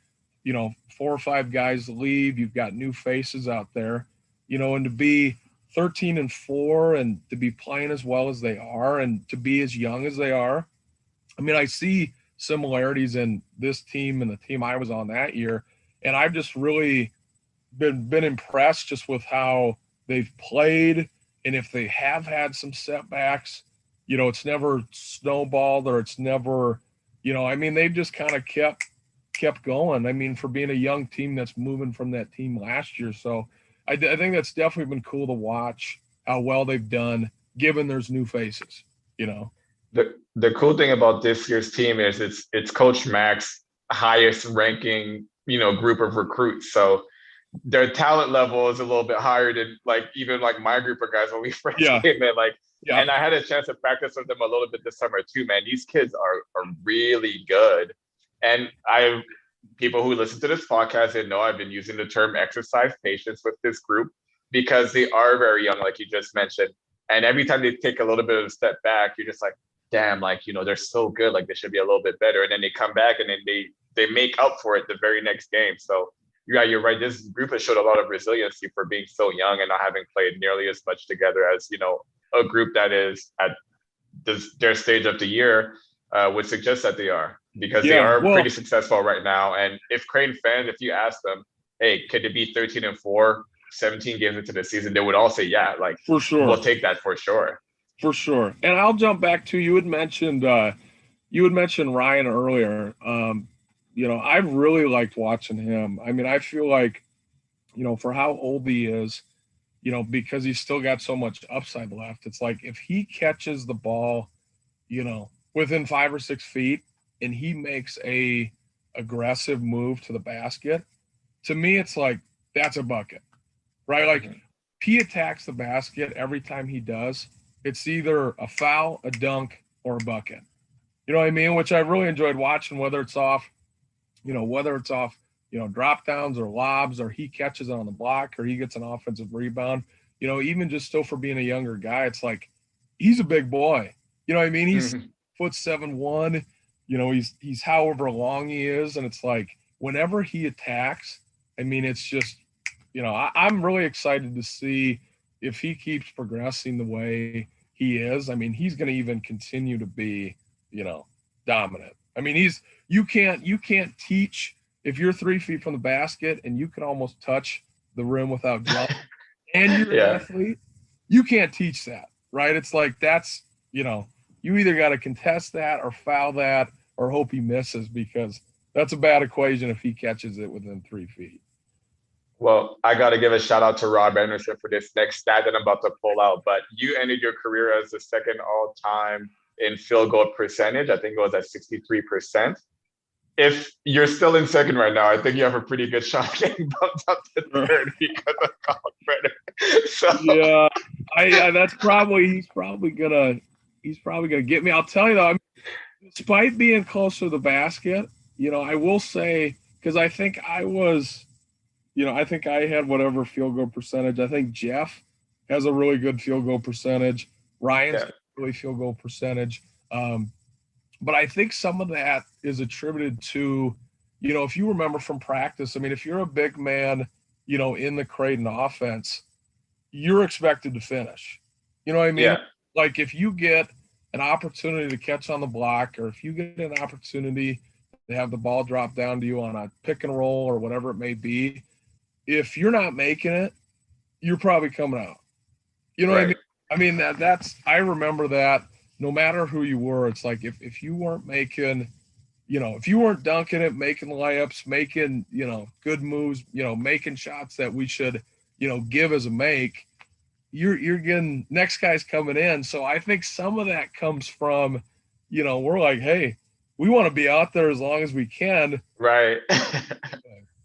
4 or 5 guys leave, you've got new faces out there, and to be 13-4 and to be playing as well as they are and to be as young as they are. I mean, I see similarities in this team and the team I was on that year, and I've just really been impressed just with how they've played. And if they have had some setbacks, it's never snowballed, or it's never, they've just kind of kept going. I mean, for being a young team that's moving from that team last year. So I think that's definitely been cool to watch how well they've done, given there's new faces, The cool thing about this year's team is it's Coach Mac's highest ranking, group of recruits. So their talent level is a little bit higher than even my group of guys when we first came in. And I had a chance to practice with them a little bit this summer too, man. These kids are really good. And people who listen to this podcast, they know I've been using the term exercise patience with this group because they are very young, like you just mentioned. And every time they take a little bit of a step back, you're just like, damn, they're so good. They should be a little bit better. And then they come back and then they make up for it the very next game. So yeah, you're right. This group has showed a lot of resiliency for being so young and not having played nearly as much together as, a group that is at their stage of the year would suggest that they are, because they are pretty successful right now. And if Crane fans, if you ask them, hey, could it be 13-4, 17 games into the season, they would all say, yeah, for sure. We'll take that for sure. For sure. And I'll jump back to, you had mentioned Ryan earlier. I've really liked watching him. I mean, I feel like, for how old he is, because he's still got so much upside left. It's like, if he catches the ball, within 5 or 6 feet and he makes a aggressive move to the basket, to me, it's like, that's a bucket, right? Like, he attacks the basket every time he does. It's either a foul, a dunk, or a bucket. You know what I mean? Which I really enjoyed watching, whether it's off drop downs or lobs, or he catches it on the block, or he gets an offensive rebound. Even just still for being a younger guy, it's like, he's a big boy. You know what I mean? He's 7'1". He's however long he is, and it's like, whenever he attacks, I mean, it's just, I'm really excited to see if he keeps progressing the way he is. I mean, he's going to even continue to be, dominant. I mean, you can't teach, if you're 3 feet from the basket and you can almost touch the rim without jumping and you're an athlete, you can't teach that, right? It's like, that's, you either got to contest that or foul that or hope he misses, because that's a bad equation if he catches it within 3 feet. Well, I got to give a shout out to Rob Anderson for this next stat that I'm about to pull out. But you ended your career as the second all-time in field goal percentage. I think it was at 63%. if you're still in second right now, I think you have a pretty good shot getting bumped up to third because of Colin Brenner. So Yeah, that's probably he's probably gonna get me. I'll tell you though, I mean, despite being close to the basket, I will say because I think I think I had whatever field goal percentage. I think Jeff has a really good field goal percentage. Ryan's got a really field goal percentage. But I think some of that is attributed to, if you remember from practice, I mean, if you're a big man, in the Creighton offense, you're expected to finish. You know what I mean? yeah, Like if you get an opportunity to catch on the block, or if you get an opportunity to have the ball drop down to you on a pick and roll or whatever it may be, if you're not making it, you're probably coming out. You know what I mean? I mean, that's I remember that no matter who you were, it's like if you weren't making, if you weren't dunking it, making layups, making, good moves, making shots that we should, give as a make, you're getting next guy's coming in. So I think some of that comes from, we're like, hey, we want to be out there as long as we can. right.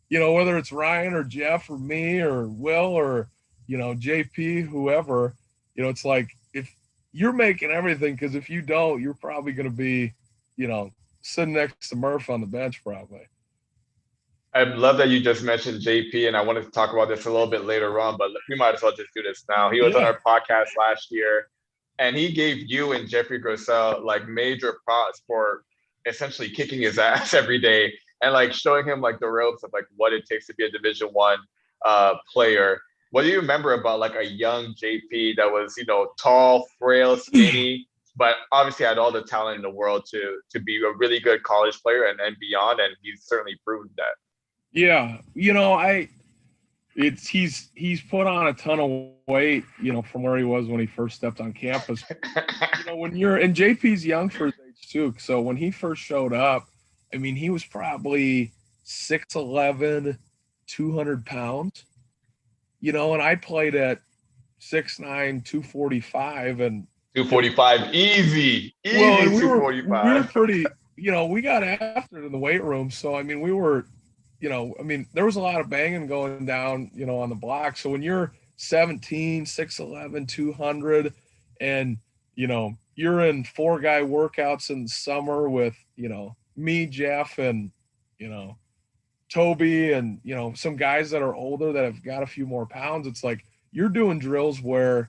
Whether it's Ryan or Jeff or me or Will or, JP, whoever, it's like if you're making everything, because if you don't, you're probably going to be, sitting next to Murph on the bench probably. I love that you just mentioned JP, and I wanted to talk about this a little bit later on, but we might as well just do this now. He was on our podcast last year, and he gave you and Jeffrey Grossell like major props for essentially kicking his ass every day and like showing him like the ropes of like what it takes to be a Division I player. What do you remember about like a young JP that was, tall, frail, skinny, but obviously had all the talent in the world to be a really good college player and beyond, and he's certainly proven that. Yeah, he's put on a ton of weight, from where he was when he first stepped on campus. When and JP's young for his age too, so when he first showed up, I mean, he was probably 6'11", 200 pounds, and I played at 6'9", 245, and 245, easy. Well, and we 245. were pretty, we got after it in the weight room. So, I mean, we were, there was a lot of banging going down, on the block. So when you're 17, 6'11", 200, and, you're in 4-guy workouts in the summer with, me, Jeff, and, Toby, and, some guys that are older that have got a few more pounds, it's like you're doing drills where,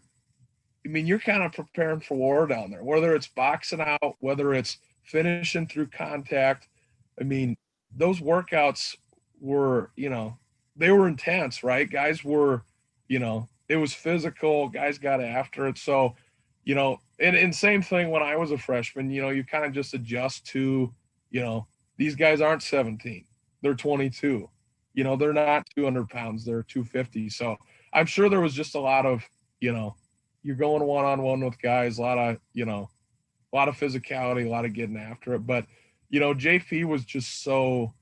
I mean, you're kind of preparing for war down there, whether it's boxing out, whether it's finishing through contact. I mean, those workouts were, they were intense, right? Guys were, it was physical. Guys got after it. So, and same thing when I was a freshman, you kind of just adjust to, these guys aren't 17, they're 22, they're not 200 pounds, they're 250. So I'm sure there was just a lot of, you're going one-on-one with guys, a lot of physicality, a lot of getting after it. But, JP was just so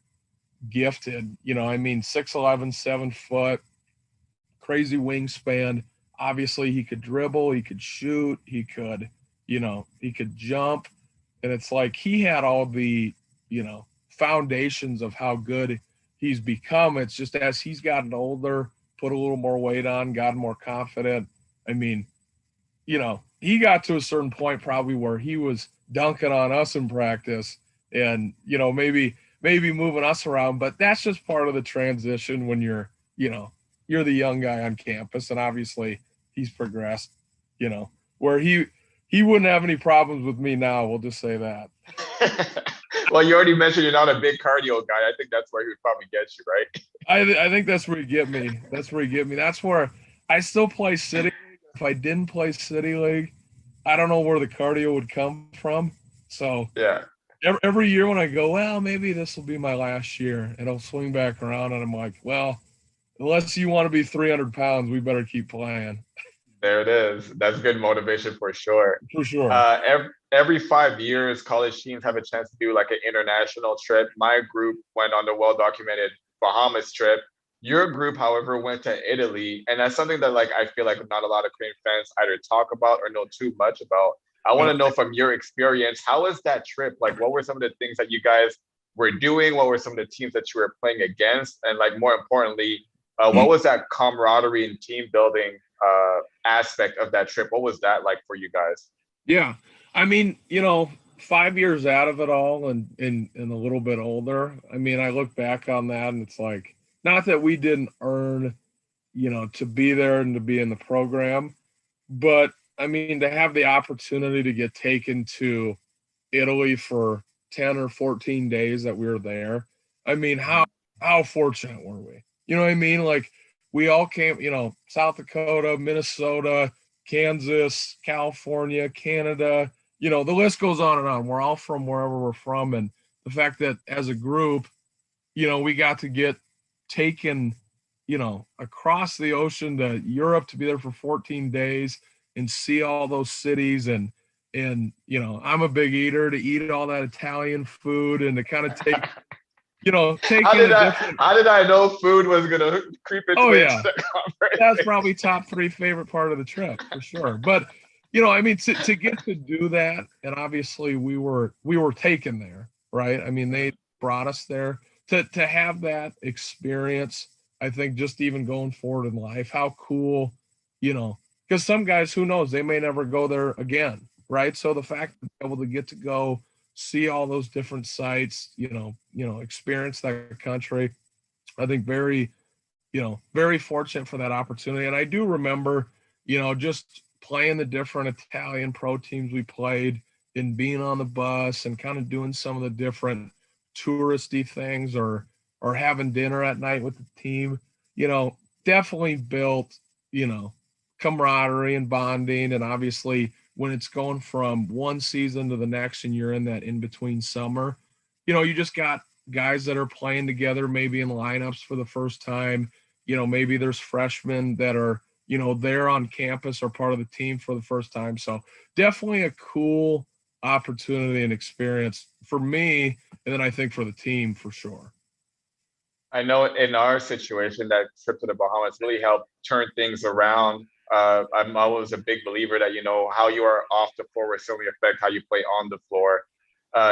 gifted, I mean, 6'11", 7 foot, crazy wingspan. Obviously he could dribble, he could shoot, he could jump. And it's like he had all the, foundations of how good he's become. It's just as he's gotten older, put a little more weight on, gotten more confident. I mean, he got to a certain point probably where he was dunking on us in practice and, maybe moving us around, but that's just part of the transition when you're the young guy on campus. And obviously he's progressed, where he wouldn't have any problems with me now. We'll just say that. Well, you already mentioned you're not a big cardio guy. I think that's where he would probably get you, right? I think that's where you get me. That's where I still play City League. If I didn't play City League, I don't know where the cardio would come from. So yeah, every year when I go, well, maybe this will be my last year, it'll swing back around, and I'm like, well, unless you want to be 300 pounds, we better keep playing. There it is. That's good motivation for sure. For sure. Every 5 years, college teams have a chance to do like an international trip. My group went on the well-documented Bahamas trip. Your group, however, went to Italy, and that's something that like I feel like not a lot of Korean fans either talk about or know too much about. I want to know from your experience, how was that trip? Like, what were some of the things that you guys were doing? What were some of the teams that you were playing against? And like more importantly, what was that camaraderie and team building aspect of that trip? What was that like for you guys? Yeah. I mean, 5 years out of it all and a little bit older. I mean, I look back on that and it's like, not that we didn't earn, to be there and to be in the program, but I mean, to have the opportunity to get taken to Italy for 10 or 14 days that we were there. I mean, how fortunate were we? You know what I mean? Like we all came, South Dakota, Minnesota, Kansas, California, Canada, the list goes on and on. We're all from wherever we're from. And the fact that as a group, we got to get taken, across the ocean to Europe to be there for 14 days and see all those cities and I'm a big eater, to eat all that Italian food and to kind of take How did I know food was gonna creep its way into the conversation? That's probably top 3 favorite part of the trip for sure. But I mean, to get to do that, and obviously we were taken there, right? I mean, they brought us there to have that experience. I think just even going forward in life, how cool, because some guys, who knows, they may never go there again, right? So the fact that able to get to go see all those different sites, experience that country, I think very fortunate for that opportunity. And I do remember, just playing the different Italian pro teams we played and being on the bus and kind of doing some of the different touristy things or having dinner at night with the team, definitely built, camaraderie and bonding. And obviously when it's going from one season to the next and you're in that in-between summer, you just got guys that are playing together, maybe in lineups for the first time. Maybe there's freshmen that are, there on campus or part of the team for the first time. So definitely a cool opportunity and experience for me. And then I think for the team for sure. I know in our situation, that trip to the Bahamas really helped turn things around. I'm always a big believer that, how you are off the floor will certainly affect how you play on the floor.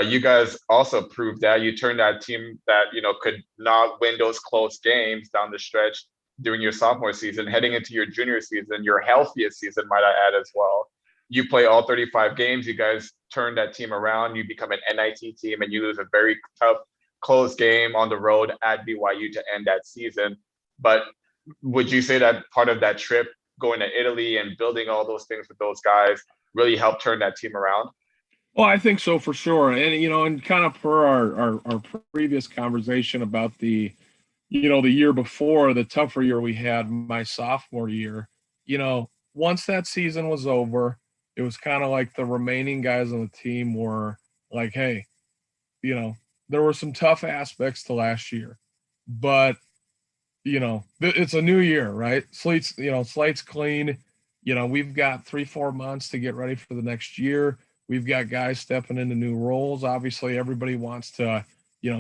You guys also proved that you turned that team that, could not win those close games down the stretch during your sophomore season, heading into your junior season, your healthiest season, might I add as well. You play all 35 games. You guys turn that team around. You become an NIT team and you lose a very tough, close game on the road at BYU to end that season. But would you say that part of that trip, going to Italy and building all those things with those guys, really helped turn that team around? Well, I think so for sure. And, and kind of per our previous conversation about the year before, the tougher year we had, my sophomore year, once that season was over, it was kind of like the remaining guys on the team were like, hey, there were some tough aspects to last year, but, it's a new year, right? Slate's clean. We've got 3-4 months to get ready for the next year. We've got guys stepping into new roles. Obviously, everybody wants to,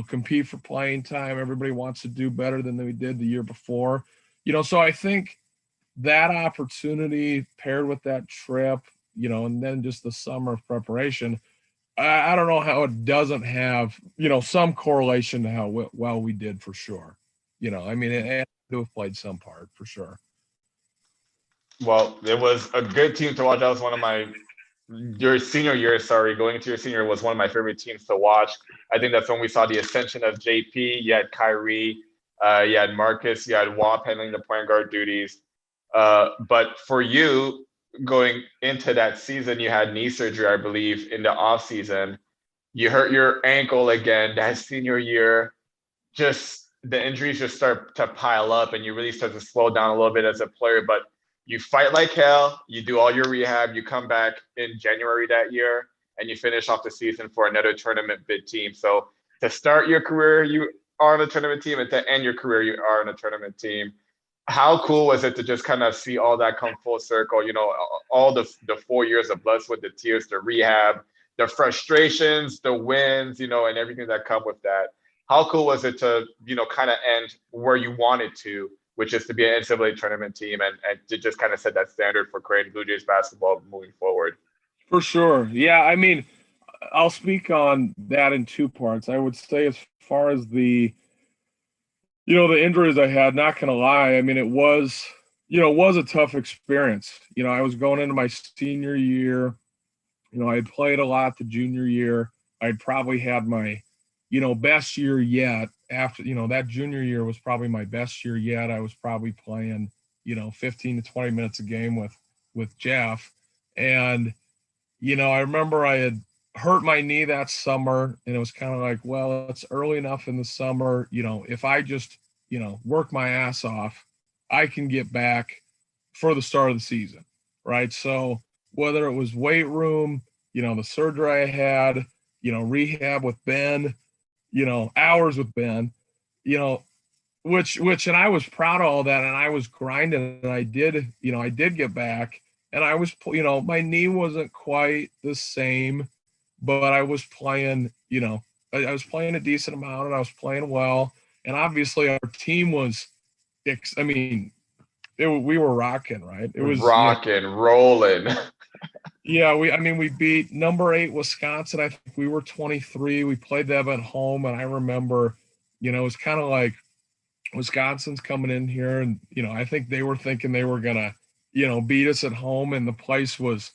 compete for playing time. Everybody wants to do better than they did the year before. So I think that opportunity paired with that trip, and then just the summer of preparation, I don't know how it doesn't have, some correlation to how well we did for sure. I mean, it had to have played some part for sure. Well, it was a good team to watch. That was one of your senior year, going into your senior was one of my favorite teams to watch. I think that's when we saw the ascension of JP. You had Kyrie, you had Marcus, you had Wap handling the point guard duties. But for you, going into that season, you had knee surgery, I believe, in the off season. You hurt your ankle again that senior year. Just the injuries just start to pile up and you really start to slow down a little bit as a player. But you fight like hell, you do all your rehab, you come back in January that year, and you finish off the season for another tournament bid team. So to start your career, you are on a tournament team, and to end your career, you are on a tournament team. How cool was it to just kind of see all that come full circle? All the 4 years of blood, sweat, the tears, the rehab, the frustrations, the wins, and everything that come with that. How cool was it to, kind of end where you wanted to, which is to be an NCAA tournament team and to just kind of set that standard for Creighton Blue Jays basketball moving forward? For sure. Yeah. I mean, I'll speak on that in two parts. I would say as far as the injuries I had, not going to lie, I mean, it was a tough experience. I was going into my senior year. I had played a lot the junior year. I'd probably had my, best year yet. After, that junior year was probably my best year yet. I was probably playing, 15 to 20 minutes a game with Jeff. And, I remember I had hurt my knee that summer, and it was kind of like, well, it's early enough in the summer. If I just, work my ass off, I can get back for the start of the season. Right. So whether it was weight room, the surgery I had, rehab with Ben, hours with Ben, which, and I was proud of all that. And I was grinding, and I did get back, and I was, my knee wasn't quite the same, but I was playing, I was playing a decent amount, and I was playing well. And obviously our team was, we were rocking, right? It was rocking, rolling. Yeah, we beat number 8 Wisconsin. I think we were 23. We played them at home, and I remember, it was kind of like Wisconsin's coming in here, and I think they were thinking they were gonna, beat us at home, and the place was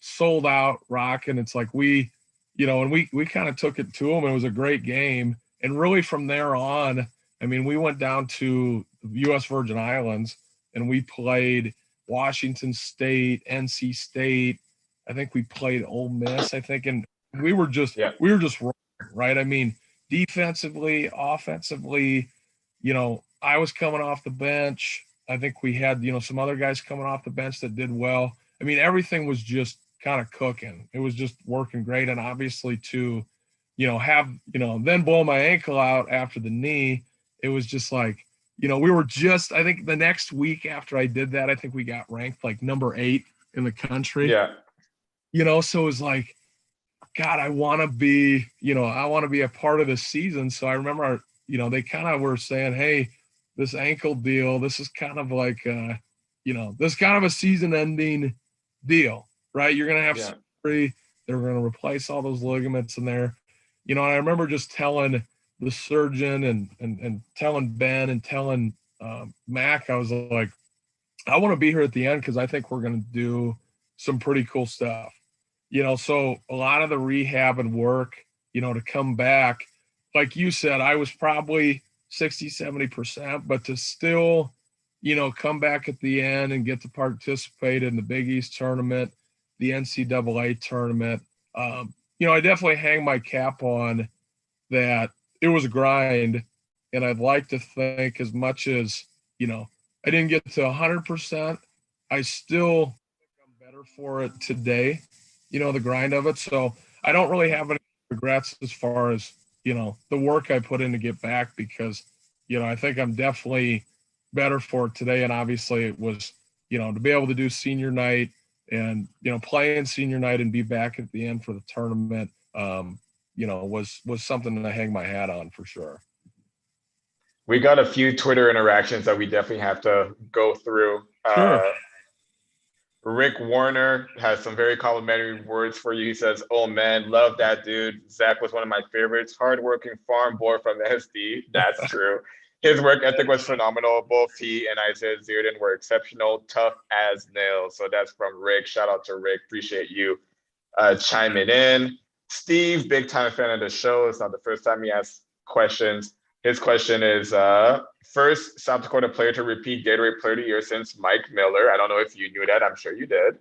sold out, rocking. It's like and we kind of took it to them. It was a great game, and really from there on, we went down to U.S. Virgin Islands, and we played Washington State, NC State. I think we played Ole Miss, I think, and we were just rolling, right? Defensively, offensively, I was coming off the bench. I think we had, some other guys coming off the bench that did well. Everything was just kind of cooking. It was just working great. And obviously to, then blow my ankle out after the knee, it was just like, we were just, I think the next week after I did that, I think we got ranked like number 8 in the country. Yeah. So it was like, God, I want to be a part of this season. So I remember, they kind of were saying, hey, this ankle deal, this is kind of like, this kind of a season ending deal, right? You're going to have surgery. They're going to replace all those ligaments in there. And I remember just telling the surgeon and telling Ben and telling Mac, I was like, I want to be here at the end because I think we're going to do some pretty cool stuff. So a lot of the rehab and work, to come back, like you said, I was probably 60, 70%, but to still, come back at the end and get to participate in the Big East tournament, the NCAA tournament. I definitely hang my cap on that. It was a grind, and I'd like to think as much as, I didn't get to 100%, I still think I'm better for it today, the grind of it. So I don't really have any regrets as far as, the work I put in to get back, because, I think I'm definitely better for it today. And obviously it was, to be able to do senior night and, play in senior night and be back at the end for the tournament, was something to hang my hat on for sure. We got a few Twitter interactions that we definitely have to go through. Sure. Rick Warner has some very complimentary words for you. He says, "Oh man, love that dude. Zach was one of my favorites. Hardworking farm boy from SD." That's true. His work ethic was phenomenal. Both he and Isaiah Zierden were exceptional, tough as nails. So that's from Rick. Shout out to Rick. Appreciate you chiming in. Steve, big time fan of the show. It's not the first time he asks questions. His question is, first South Dakota player to repeat Gatorade Player of the Year since Mike Miller. I don't know if you knew that. I'm sure you did.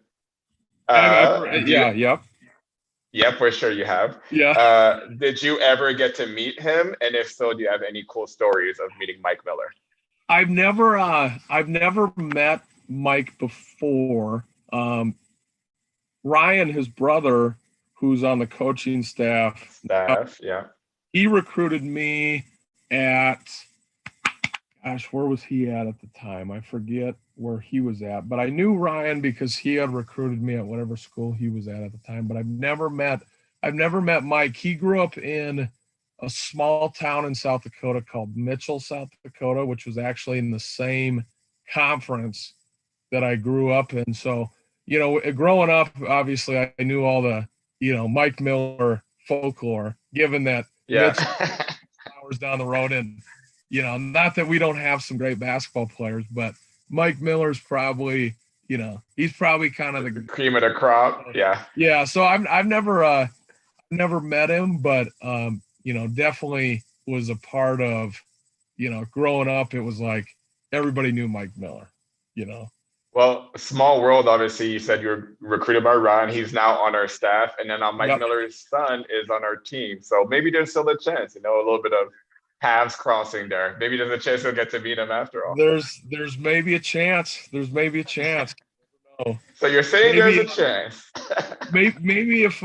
Yep. Yeah, for sure you have. Yeah. Did you ever get to meet him? And if so, do you have any cool stories of meeting Mike Miller? I've never met Mike before. Ryan, his brother, who's on the coaching staff. Yeah. He recruited me at, where was he at the time? I forget where he was at, but I knew Ryan because he had recruited me at whatever school he was at the time, but I've never met Mike. He grew up in a small town in South Dakota called Mitchell, South Dakota, which was actually in the same conference that I grew up in. So, growing up, obviously I knew all the, Mike Miller folklore, given that Yeah. Mitch hours down the road, and not that we don't have some great basketball players, but Mike Miller's probably, he's probably kind of the cream of the crop. Yeah. Yeah. So I've never met him, but definitely was a part of, growing up. It was like everybody knew Mike Miller. Well, small world. Obviously, you said you were recruited by Ryan. He's now on our staff, and then Mike Yep. Miller's son is on our team. So maybe there's still a chance. A little bit of paths crossing there. Maybe there's a chance we'll get to meet him after all. There's maybe a chance. Oh. So you're saying there's a chance? maybe if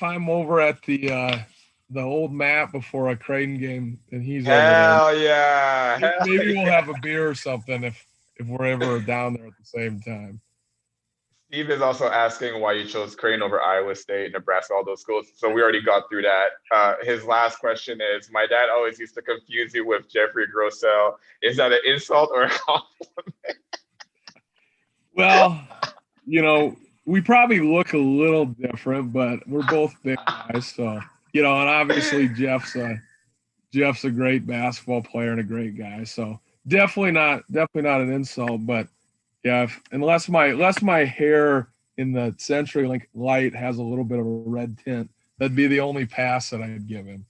I'm over at the old Matt before a Creighton game and he's Hell over there, yeah. maybe we'll have a beer or something if we're ever down there at the same time. Steve is also asking why you chose Creighton over Iowa State, Nebraska, all those schools. So we already got through that. His last question is, my dad always used to confuse you with Jeffrey Grossell. Is that an insult or a compliment? Well, we probably look a little different, but we're both big guys. So, and obviously Jeff's a great basketball player and a great guy. So definitely not an insult, but yeah, unless my hair in the CenturyLink light has a little bit of a red tint, that'd be the only pass that I'd give him.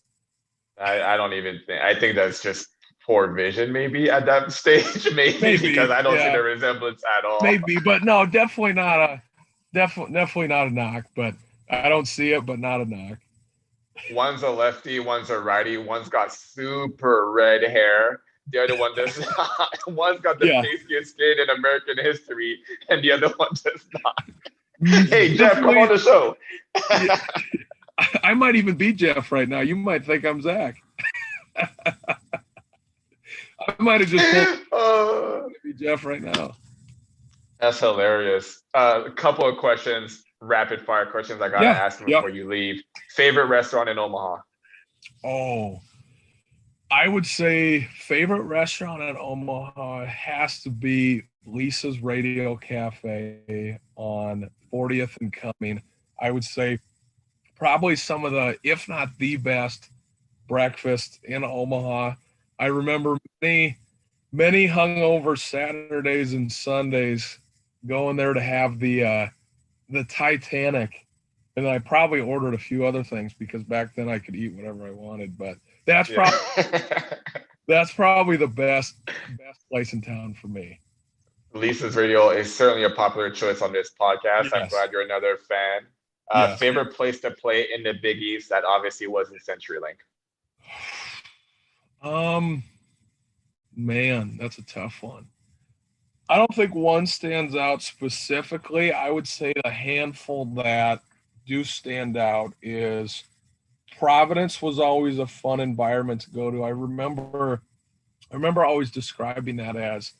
I don't even think. I think that's just poor vision, maybe at that stage, maybe because I don't see the resemblance at all. Maybe, but no, definitely not a knock. But I don't see it, but not a knock. One's a lefty, one's a righty. One's got super red hair. The other one does not. One's got the tastiest skin in American history, and the other one does not. Hey, Jeff, come on the show. I might even be Jeff right now. You might think I'm Zach. I might have just be Jeff right now. That's hilarious. A couple of questions, rapid fire questions I gotta ask you before you leave. Favorite restaurant in Omaha? Oh, I would say favorite restaurant in Omaha has to be Lisa's Radio Cafe on 40th and Cumming. I would say probably some of the, if not the best breakfast in Omaha. I remember many hungover Saturdays and Sundays going there to have the Titanic, and I probably ordered a few other things because back then I could eat whatever I wanted. But that's probably the best place in town for me. Lisa's Radio is certainly a popular choice on this podcast. Yes. I'm glad you're another fan. Yes. Favorite place to play in the Big East that obviously wasn't CenturyLink? Man, that's a tough one. I don't think one stands out specifically. I would say the handful that do stand out is Providence was always a fun environment to go to. I remember always describing that as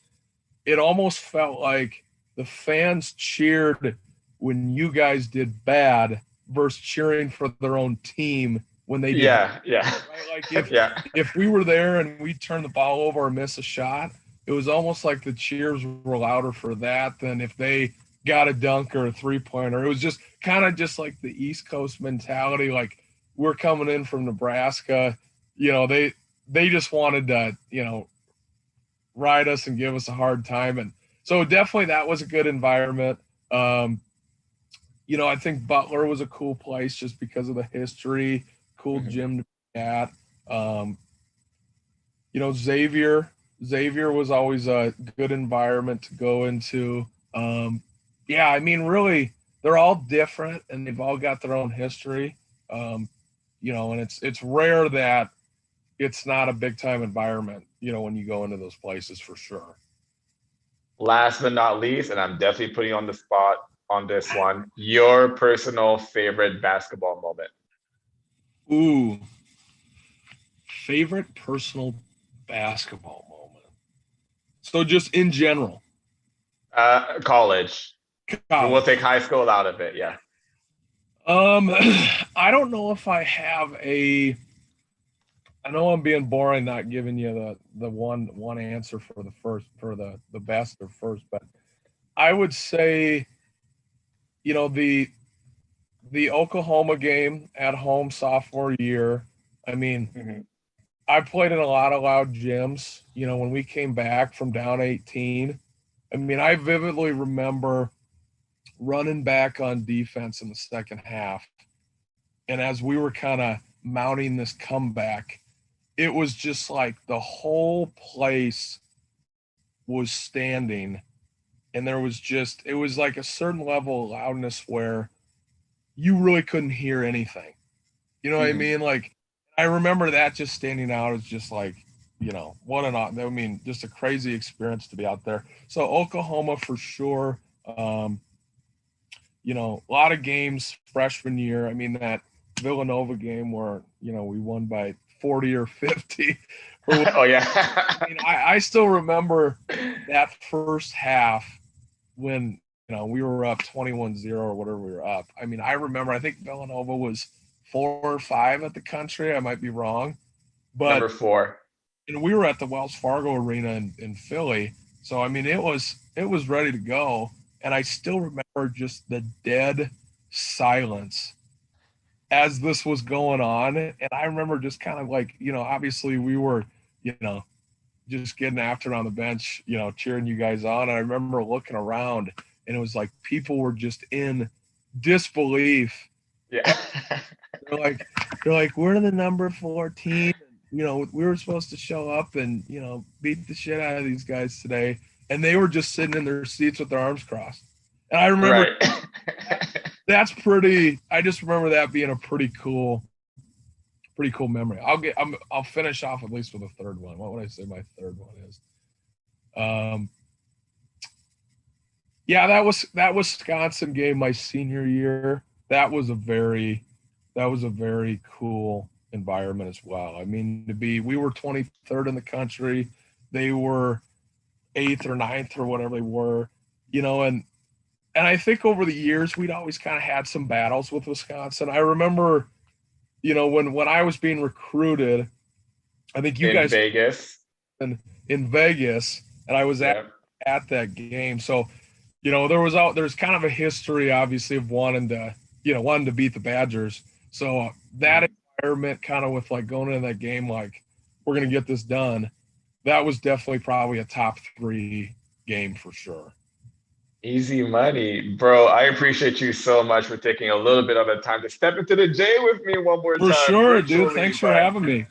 it almost felt like the fans cheered when you guys did bad versus cheering for their own team when they did. Yeah. Right? Like if we were there and we turned the ball over or miss a shot, it was almost like the cheers were louder for that than if they got a dunk or a three-pointer. It was just kind of just like the East Coast mentality. Like we're coming in from Nebraska, they just wanted to, ride us and give us a hard time. And so definitely that was a good environment. I think Butler was a cool place just because of the history, cool gym to be at. Xavier was always a good environment to go into. Really, they're all different and they've all got their own history. And it's rare that it's not a big time environment, when you go into those places for sure. Last but not least, and I'm definitely putting you on the spot on this one, your personal favorite basketball moment. Ooh, favorite personal basketball moment. So just in general. College. We'll take high school out of it. Yeah. I don't know if I have I know I'm being boring, not giving you the one answer for the best or first, but I would say, the the Oklahoma game at home sophomore year. I mean, Mm-hmm. I played in a lot of loud gyms. When we came back from down 18, I mean, I vividly remember running back on defense in the second half. And as we were kind of mounting this comeback, it was just like the whole place was standing. And it was like a certain level of loudness where you really couldn't hear anything. You know what I mean? Like, I remember that just standing out as just like, just a crazy experience to be out there. So Oklahoma for sure. A lot of games freshman year. I mean, that Villanova game where, we won by 40 or 50. Oh, yeah. I mean, I still remember that first half when, we were up 21-0 or whatever we were up. I mean, I remember, I think Villanova was 4 or 5 at the country. I might be wrong. But Number 4. And we were at the Wells Fargo Arena in Philly. So, I mean, it was ready to go. And I still remember just the dead silence as this was going on. And I remember just kind of like, obviously we were, just getting after it on the bench, cheering you guys on. And I remember looking around and it was like people were just in disbelief. Yeah. They're like, we're the number 14. We were supposed to show up and, beat the shit out of these guys today. And they were just sitting in their seats with their arms crossed. And I remember I just remember that being a pretty cool memory. I'll finish off at least with a third one. What would I say my third one is? That Wisconsin game my senior year. That was a very cool environment as well. I mean, we were 23rd in the country. They were 8th or 9th or whatever they were, and I think over the years we'd always kind of had some battles with Wisconsin. I remember, when I was being recruited, I think you guys Vegas. in Vegas, and I was at that game. So, there's kind of a history, obviously, of wanting to beat the Badgers. So that environment, kind of with like going into that game, like we're gonna get this done. That was definitely probably a top 3 game for sure. Easy money, bro. I appreciate you so much for taking a little bit of the time to step into the J with me one more time. For sure, dude. Thanks for having me.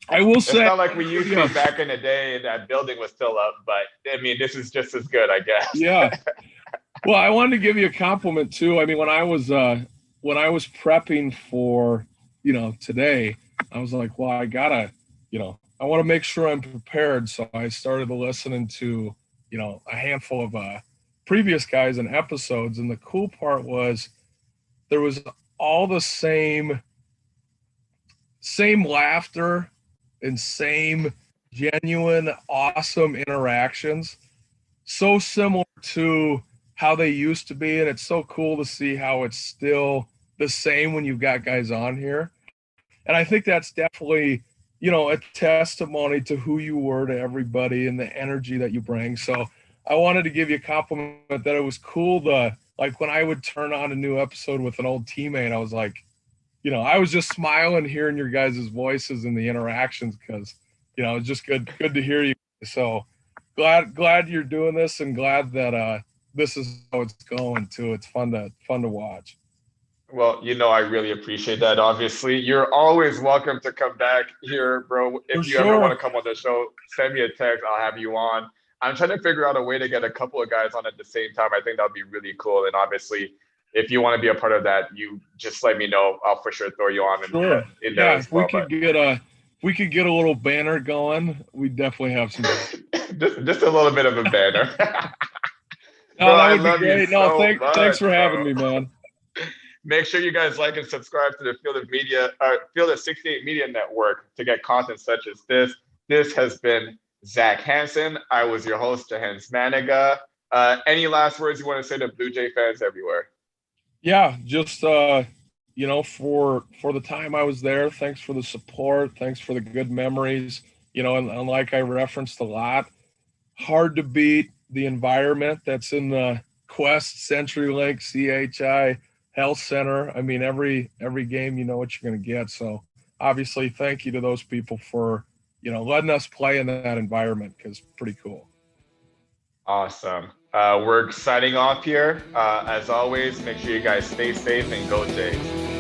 I will say, it's not like we used to be back in the day and that building was still up, but I mean, this is just as good, I guess. Yeah. Well, I wanted to give you a compliment too. I mean, when I was prepping for, today, I was like, well, I gotta, I want to make sure I'm prepared. So I started listening to, a handful of previous guys and episodes. And the cool part was there was all the same laughter and same genuine, awesome interactions. So similar to how they used to be. And it's so cool to see how it's still the same when you've got guys on here. And I think that's definitely, a testimony to who you were to everybody and the energy that you bring. So I wanted to give you a compliment that it was cool to, like, when I would turn on a new episode with an old teammate, I was like, I was just smiling hearing your guys' voices and the interactions because, it's just good to hear you. So glad you're doing this and glad that this is how it's going too. It's fun to watch. Well, I really appreciate that. Obviously, you're always welcome to come back here, bro. If you ever want to come on the show, send me a text. I'll have you on. I'm trying to figure out a way to get a couple of guys on at the same time. I think that would be really cool. And obviously, if you want to be a part of that, you just let me know. I'll for sure throw you on. Sure. If we could get a little banner going, we definitely have some. just a little bit of a banner. No, bro, that would be great. No, thanks for having me, man. Make sure you guys like and subscribe to the Field of 68 Media Network to get content such as this. This has been Zach Hanson. I was your host, Jahenns Manigat. Any last words you want to say to Bluejay fans everywhere? Yeah, just for the time I was there, thanks for the support, thanks for the good memories. And like I referenced a lot, hard to beat the environment that's in the Quest, CenturyLink, CHI, health center. I mean, every game, you know what you're going to get. So obviously, thank you to those people for, letting us play in that environment, because pretty cool. Awesome. We're signing off here. As always, make sure you guys stay safe and go Jays.